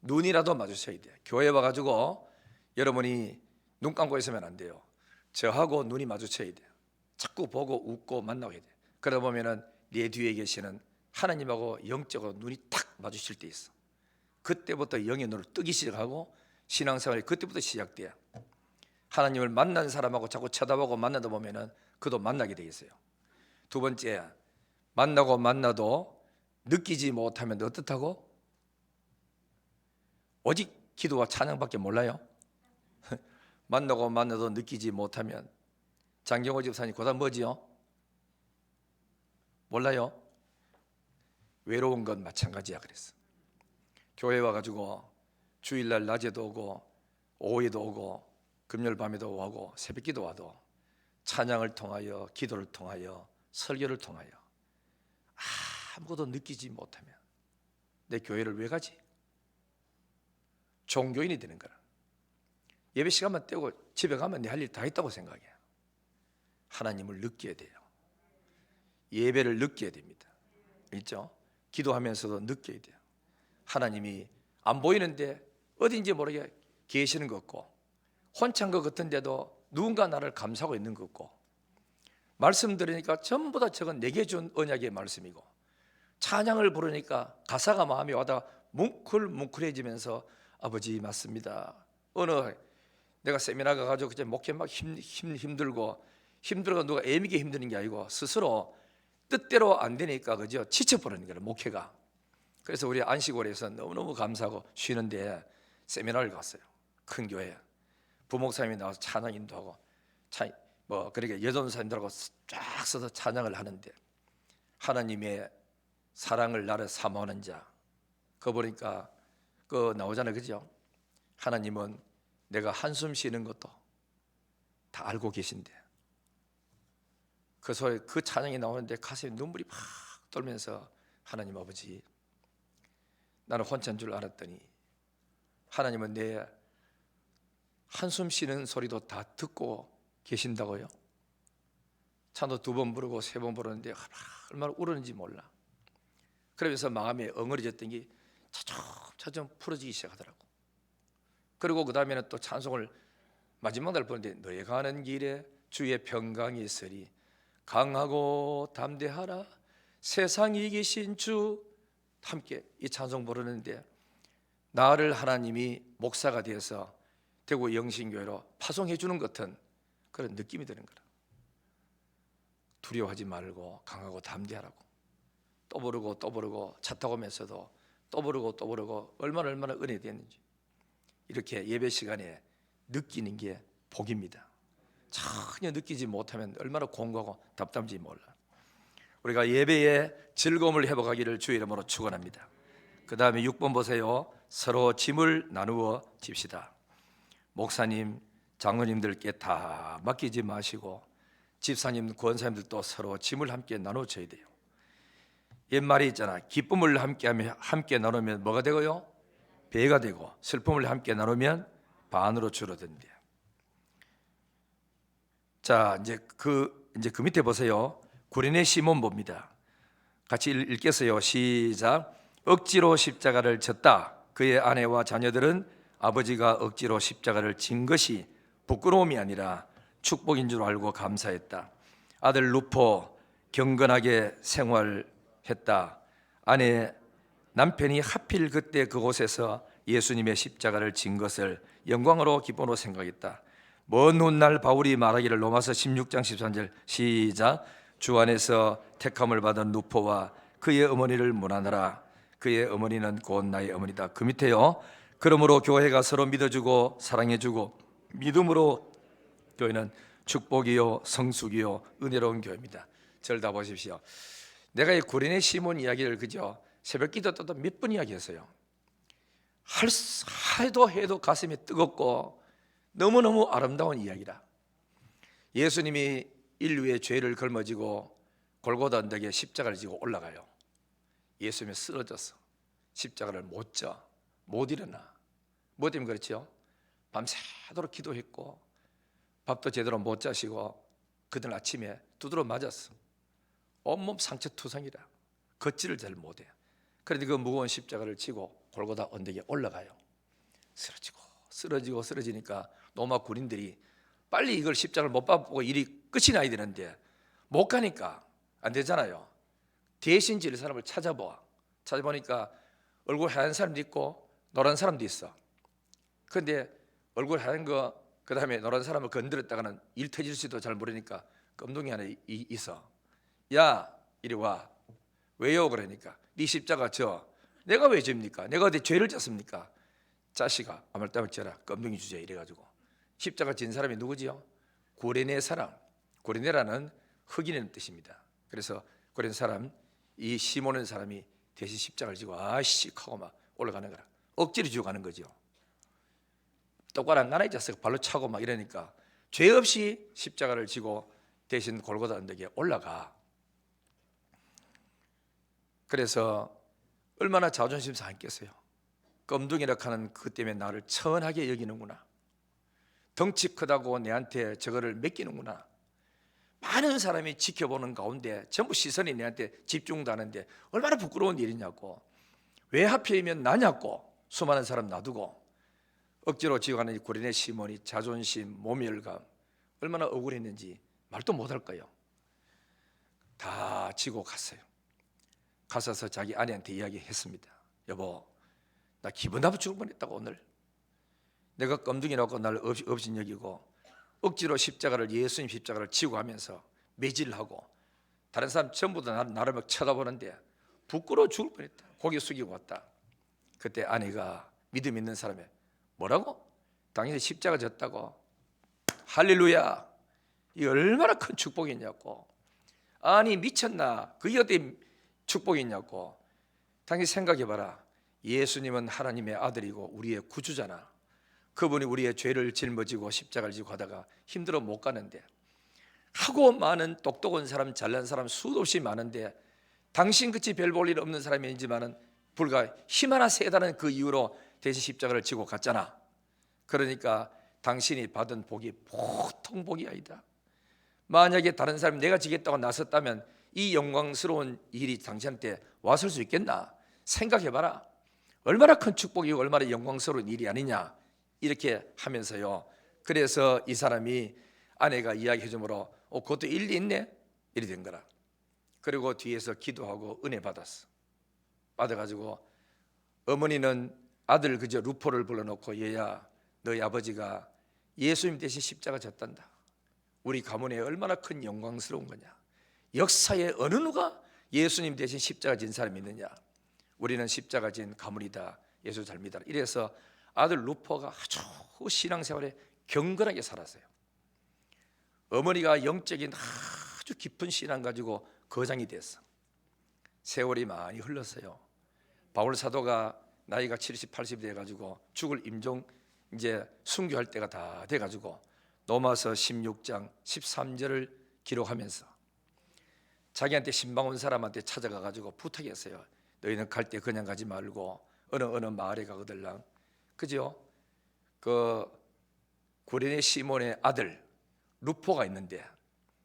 눈이라도 마주쳐야 돼. 교회 와가지고 여러분이 눈 감고 있으면 안 돼요. 저하고 눈이 마주쳐야 돼요. 자꾸 보고 웃고 만나고 해야 돼요. 그러다 보면은 내 뒤에 계시는 하나님하고 영적으로 눈이 탁 마주칠 때 있어. 그때부터 영의 눈을 뜨기 시작하고 신앙생활이 그때부터 시작돼요. 하나님을 만난 사람하고 자꾸 쳐다보고 만나다 보면은 그도 만나게 돼 있어요. 두 번째, 만나도 느끼지 못하면 어떻다고? 오직 기도와 찬양밖에 몰라요. 만나도 느끼지 못하면 장경호 집사님 그다음 뭐지요? 몰라요? 외로운 건 마찬가지야 그랬어. 교회 와가지고 주일날 낮에도 오고 오후에도 오고 금요일 밤에도 오고 새벽기도 와도 찬양을 통하여 기도를 통하여 설교를 통하여 아무것도 느끼지 못하면 내 교회를 왜 가지? 종교인이 되는 거라. 예배 시간만 떼고 집에 가면 내 할 일 다 했다고 생각해. 하나님을 느껴야 돼요. 예배를 느껴야 됩니다. 있죠? 기도하면서도 느껴야 돼요. 하나님이 안 보이는데 어딘지 모르게 계시는 것 같고 혼자인 것 같은데도 누군가 나를 감싸고 있는 것 같고 말씀 들으니까 전부 다 저건 내게 준 언약의 말씀이고 찬양을 부르니까 가사가 마음에 와다 뭉클뭉클해지면서 아버지 맞습니다. 어느 내가 세미나 가가지고 그냥 목회 막 힘들고 누가 애미게 힘드는 게 아니고 스스로 뜻대로 안 되니까 그죠? 지쳐버리는 거예요 목회가. 그래서 우리 안식월에서 너무너무 감사하고 쉬는데 세미나를 갔어요. 큰 교회 부목사님이 나와서 찬양 인도하고 그렇게 여전사님들하고 쫙 서서 찬양을 하는데 하나님의 사랑을 나를 사모하는 자 그거 보니까 그 나오잖아요. 그죠? 하나님은 내가 한숨 쉬는 것도 다 알고 계신데 그 소리 그 찬양이 나오는데 가슴에 눈물이 팍 돌면서 하나님 아버지 나는 혼자인 줄 알았더니 하나님은 내 한숨 쉬는 소리도 다 듣고 계신다고요? 찬도 2번 부르고 3번 부르는데 얼마나 울었는지 몰라. 그러면서 마음에 엉어리졌던 게 차츰 풀어지기 시작하더라고. 그리고 그 다음에는 또 찬송을 마지막 날 부르는데 너의 가는 길에 주의 평강이 있으리 강하고 담대하라 세상이 이기신 주 함께 이 찬송 부르는데 나를 하나님이 목사가 되어서 대구 영신교회로 파송해 주는 것 같은 그런 느낌이 드는 거라. 두려워하지 말고 강하고 담대하라고. 또 부르고 차 타고 오면서도 또 부르고 얼마나 은혜 됐는지 이렇게 예배 시간에 느끼는 게 복입니다. 전혀 느끼지 못하면 얼마나 공고하고 답답한지 몰라. 우리가 예배의 즐거움을 회복하기를 주의 이름으로 축원합니다. 그 다음에 6번 보세요. 서로 짐을 나누어 집시다. 목사님, 장로님들께 다 맡기지 마시고 집사님, 권사님들도 서로 짐을 함께 나눠줘야 돼요. 옛말이 있잖아. 기쁨을 함께 나누면 뭐가 되고요? 배가 되고, 슬픔을 함께 나누면 반으로 줄어든대요. 자, 이제 그 밑에 보세요. 구레네 시몬 봅니다. 같이 읽겠어요. 시작. 억지로 십자가를 졌다. 그의 아내와 자녀들은 아버지가 억지로 십자가를 진 것이 부끄러움이 아니라 축복인 줄 알고 감사했다. 아들 루포 경건하게 생활했다. 남편이 하필 그때 그곳에서 예수님의 십자가를 진 것을 영광으로 기쁨으로 생각했다. 먼 훗날 바울이 말하기를, 로마서 16장 13절 시작. 주 안에서 택함을 받은 루포와 그의 어머니를 문안하라. 그의 어머니는 곧 나의 어머니다. 그 밑에요. 그러므로 교회가 서로 믿어주고 사랑해주고 믿음으로 교회는 축복이요 성숙이요 은혜로운 교회입니다. 저를 다 보십시오. 내가 이 구레네 시몬 이야기를 그저 새벽 기도 때도 몇 번 이야기했어요. 해도 가슴이 뜨겁고 너무너무 아름다운 이야기라. 예수님이 인류의 죄를 걸머지고 골고다 언덕에 십자가를 지고 올라가요. 예수님이 쓰러졌어. 십자가를 못 져, 못 일어나. 뭐 때문에 그렇지요? 밤새도록 기도했고 밥도 제대로 못 자시고 그날 아침에 두드러 맞았어. 온몸 상처투성이라. 걷지를 잘 못해. 그런데 그 무거운 십자가를 지고 골고다 언덕에 올라가요. 쓰러지니까 로마 군인들이 빨리 이걸 십자가를 못 밟고 일이 끝이 나야 되는데 못 가니까 안 되잖아요. 대신 지을 사람을 찾아보니까 얼굴 하얀 사람도 있고 노란 사람도 있어. 그런데 얼굴 하얀 거 그다음에 노란 사람을 건드렸다가는 일 터질지도 잘 모르니까 껌둥이 하나 있어. 야 이리 와. 왜요? 그러니까 네 십자가 져. 내가 왜 집니까? 내가 어디 죄를 졌습니까? 자식아 아말땀을 져라. 껌둥이 주제. 이래가지고 십자가 진 사람이 누구지요? 구레네 사람. 구레네라는 흑인이라는 뜻입니다. 그래서 구레네 사람, 이 시몬의 사람이 대신 십자가를 지고 아씨 하고 막 올라가는 거라. 억지로 지고 가는 거죠. 똑바로 안 가나 이 자식 발로 차고 막 이러니까 죄 없이 십자가를 지고 대신 골고다 언덕에 올라가. 그래서 얼마나 자존심 상했겠어요. 껌둥이라 하는 그 때문에 나를 천하게 여기는구나. 덩치 크다고 내한테 저거를 맡기는구나. 많은 사람이 지켜보는 가운데 전부 시선이 내한테 집중하는데 얼마나 부끄러운 일이냐고. 왜 하필이면 나냐고. 수많은 사람 놔두고 억지로 지어가는 구레네 시몬이 자존심, 모멸감 얼마나 억울했는지 말도 못할 거예요. 다 지고 갔어요. 가서서 자기 아내한테 이야기했습니다. 여보, 나 기분 나빠 죽을 뻔했다고. 오늘 내가 껌둥이라고 날 없인 여기고 억지로 십자가를, 예수님 십자가를 지고 가면서 매질하고 다른 사람 전부 다 나를 막 쳐다보는데 부끄러워 죽을 뻔했다. 고개 숙이고 왔다. 그때 아내가 믿음 있는 사람이 뭐라고? 당신이 십자가 졌다고? 할렐루야. 이 얼마나 큰 축복이냐고. 아니 미쳤나? 그게 어떻게 축복이냐고. 당신 생각해봐라. 예수님은 하나님의 아들이고 우리의 구주잖아. 그분이 우리의 죄를 짊어지고 십자가를 지고 가다가 힘들어 못 가는데, 하고 많은 똑똑한 사람, 잘난 사람 수도 없이 많은데 당신같이 별 볼 일 없는 사람이 있지만은 불과 힘 하나 세다는 그 이유로 대신 십자가를 지고 갔잖아. 그러니까 당신이 받은 복이 보통 복이 아니다. 만약에 다른 사람이 내가 지겠다고 나섰다면 이 영광스러운 일이 당신한테 왔을 수 있겠나? 생각해봐라. 얼마나 큰 축복이고 얼마나 영광스러운 일이 아니냐. 이렇게 하면서요. 그래서 이 사람이 아내가 이야기해 주므로 그것도 일리 있네? 이리 된 거라. 그리고 뒤에서 기도하고 은혜 받아가지고 어머니는 아들 그저 루포를 불러놓고, 얘야 너희 아버지가 예수님 대신 십자가 졌단다. 우리 가문에 얼마나 큰 영광스러운 거냐. 역사에 어느 누가 예수님 대신 십자가 진 사람이 있느냐. 우리는 십자가 진 가문이다. 예수 잘 믿어라. 이래서 아들 루포가 아주 신앙생활에 경건하게 살았어요. 어머니가 영적인 아주 깊은 신앙 가지고 거장이 됐어. 세월이 많이 흘렀어요. 바울 사도가 나이가 70, 80 돼가지고 죽을 임종 이제 순교할 때가 다 돼가지고 로마서 16장 13절을 기록하면서 자기한테 신방 온 사람한테 찾아가 가지고 부탁했어요. 너희는 갈 때 그냥 가지 말고 어느 마을에 가거들랑, 그죠? 그 구레네 시몬의 아들 루포가 있는데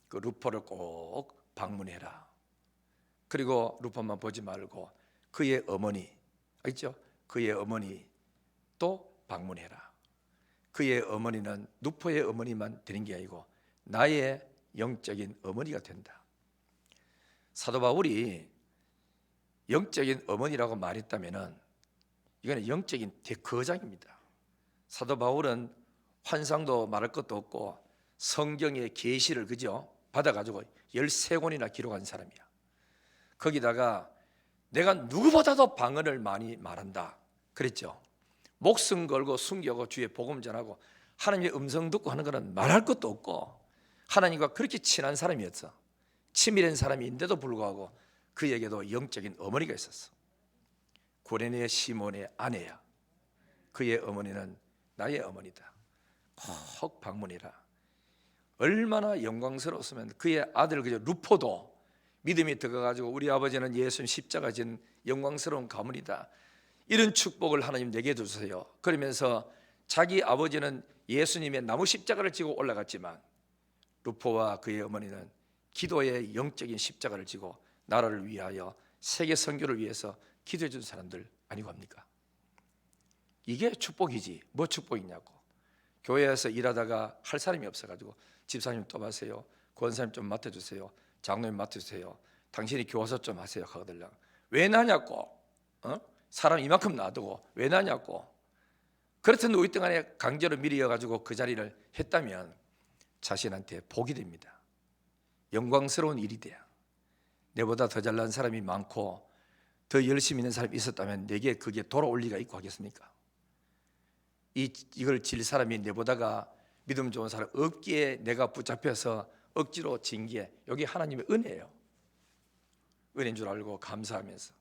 그 루포를 꼭 방문해라. 그리고 루포만 보지 말고 그의 어머니, 알죠? 그의 어머니 또 방문해라. 그의 어머니는 루포의 어머니만 되는 게 아니고 나의 영적인 어머니가 된다. 사도 바울이 영적인 어머니라고 말했다면은 이거는 영적인 대거장입니다. 사도 바울은 환상도 말할 것도 없고 성경의 계시를 그죠? 받아가지고 13권이나 기록한 사람이야. 거기다가 내가 누구보다도 방언을 많이 말한다 그랬죠. 목숨 걸고 숨기고 주의 복음 전하고 하나님의 음성 듣고 하는 것은 말할 것도 없고 하나님과 그렇게 친한 사람이었어. 치밀한 사람인데도 불구하고 그에게도 영적인 어머니가 있었어. 구레네 시몬의 아내야. 그의 어머니는 나의 어머니다. 꼭 방문해라. 얼마나 영광스러웠으면 그의 아들 그저 루포도 믿음이 들어가지고 우리 아버지는 예수님 십자가 진 영광스러운 가문이다. 이런 축복을 하나님 내게 주세요. 그러면서 자기 아버지는 예수님의 나무 십자가를 지고 올라갔지만 루포와 그의 어머니는 기도의 영적인 십자가를 지고 나라를 위하여 세계 선교를 위해서 기도해 준 사람들 아니고 합니까? 이게 축복이지. 뭐 축복이냐고. 교회에서 일하다가 할 사람이 없어가지고 집사님 또 하세요, 권사님 좀 맡아주세요, 장로님 맡아주세요, 당신이 교화소 좀 하세요 하거든요. 왜 나냐고. 사람 이만큼 놔두고 왜 나냐고. 그렇든 우리 동안에 강제로 밀어가지고 그 자리를 했다면 자신한테 복이 됩니다. 영광스러운 일이 돼요. 내보다 더 잘난 사람이 많고 더 열심히 있는 사람이 있었다면 내게 그게 돌아올 리가 있고 하겠습니까? 이걸 질 사람이 내보다가 믿음 좋은 사람 없기에 내가 붙잡혀서 억지로 진 게 여기 하나님의 은혜예요. 은혜인 줄 알고 감사하면서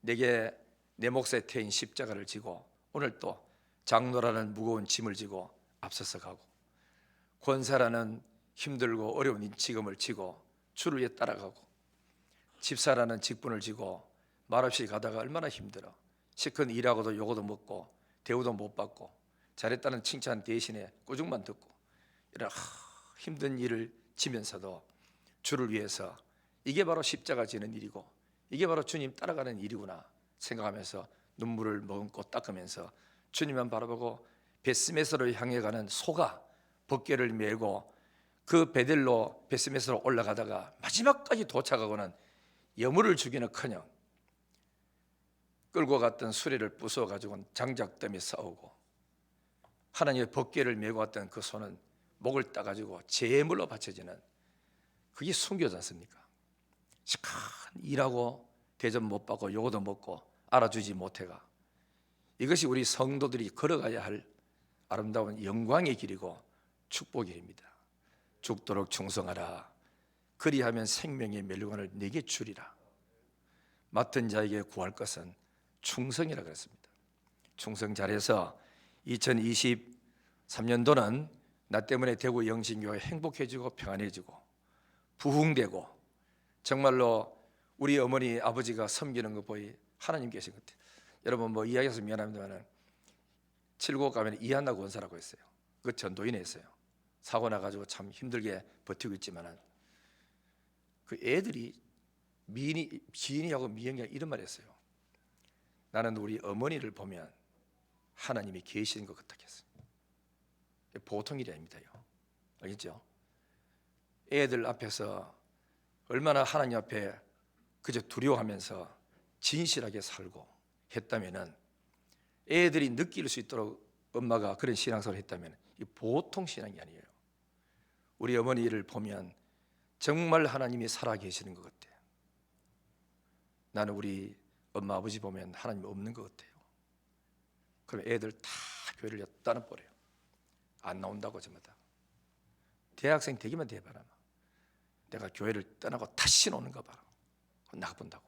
내게 내 몫에 태인 십자가를 지고 오늘 또 장로라는 무거운 짐을 지고 앞서서 가고 권사라는 힘들고 어려운 인치금을 지고 주를 위해 따라가고 집사라는 직분을 지고 말없이 가다가 얼마나 힘들어. 시큰 일하고도 요거도 먹고 대우도 못 받고 잘했다는 칭찬 대신에 꾸중만 듣고 이런 힘든 일을 지면서도 주를 위해서 이게 바로 십자가 지는 일이고 이게 바로 주님 따라가는 일이구나 생각하면서 눈물을 머금고 닦으면서 주님만 바라보고 베스메스로 향해 가는 소가 벗개를 메고 그 베델로 베스메스로 올라가다가 마지막까지 도착하고는 여물을 죽이는커녕 끌고 갔던 수레를 부숴가지고 장작더미 싸우고 하나님의 벗개를 메고 왔던 그 소는 목을 따가지고 제물로 바쳐지는 그게 순교지 않습니까? 시큰 일하고 대접 못 받고 요거도 먹고 알아주지 못해가 이것이 우리 성도들이 걸어가야 할 아름다운 영광의 길이고 축복의 길입니다. 죽도록 충성하라. 그리하면 생명의 멸류관을 내게 주리라. 맡은 자에게 구할 것은 충성이라 그랬습니다. 충성 잘해서 2023년도는 나 때문에 대구 영신교회 행복해지고 평안해지고 부흥되고 정말로 우리 어머니 아버지가 섬기는 거 보이 하나님 계신 것 같아요. 여러분 뭐 이야기해서 미안합니다만 칠곡 가면 이한나 권사라고 했어요. 그 전도인에 있어요. 사고 나가지고 참 힘들게 버티고 있지만은 그 애들이 지인이하고 미영이가 이런 말 했어요. 나는 우리 어머니를 보면 하나님이 계시는 것 같았어요. 보통 일이 아닙니다요. 알겠죠? 애들 앞에서 얼마나 하나님 앞에 그저 두려워하면서 진실하게 살고 했다면은 애들이 느낄 수 있도록 엄마가 그런 신앙생활을 했다면 이 보통 신앙이 아니에요. 우리 어머니를 보면 정말 하나님이 살아 계시는 것 같아요. 나는 우리 엄마 아버지 보면 하나님이 없는 것 같아요. 그럼 애들 다 교회를 떠나버려요. 안 나온다고 저마다. 대학생 되기만 돼봐라. 내가 교회를 떠나고 다시 오는가 봐라. 나가본다고.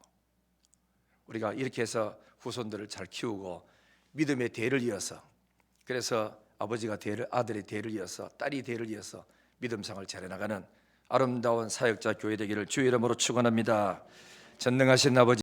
우리가 이렇게 해서 후손들을 잘 키우고 믿음의 대를 이어서 그래서 아버지가 대를 아들의 대를 이어서 딸이 대를 이어서 믿음상을 잘해나가는 아름다운 사역자 교회 되기를 주의 이름으로 축원합니다. 전능하신 아버지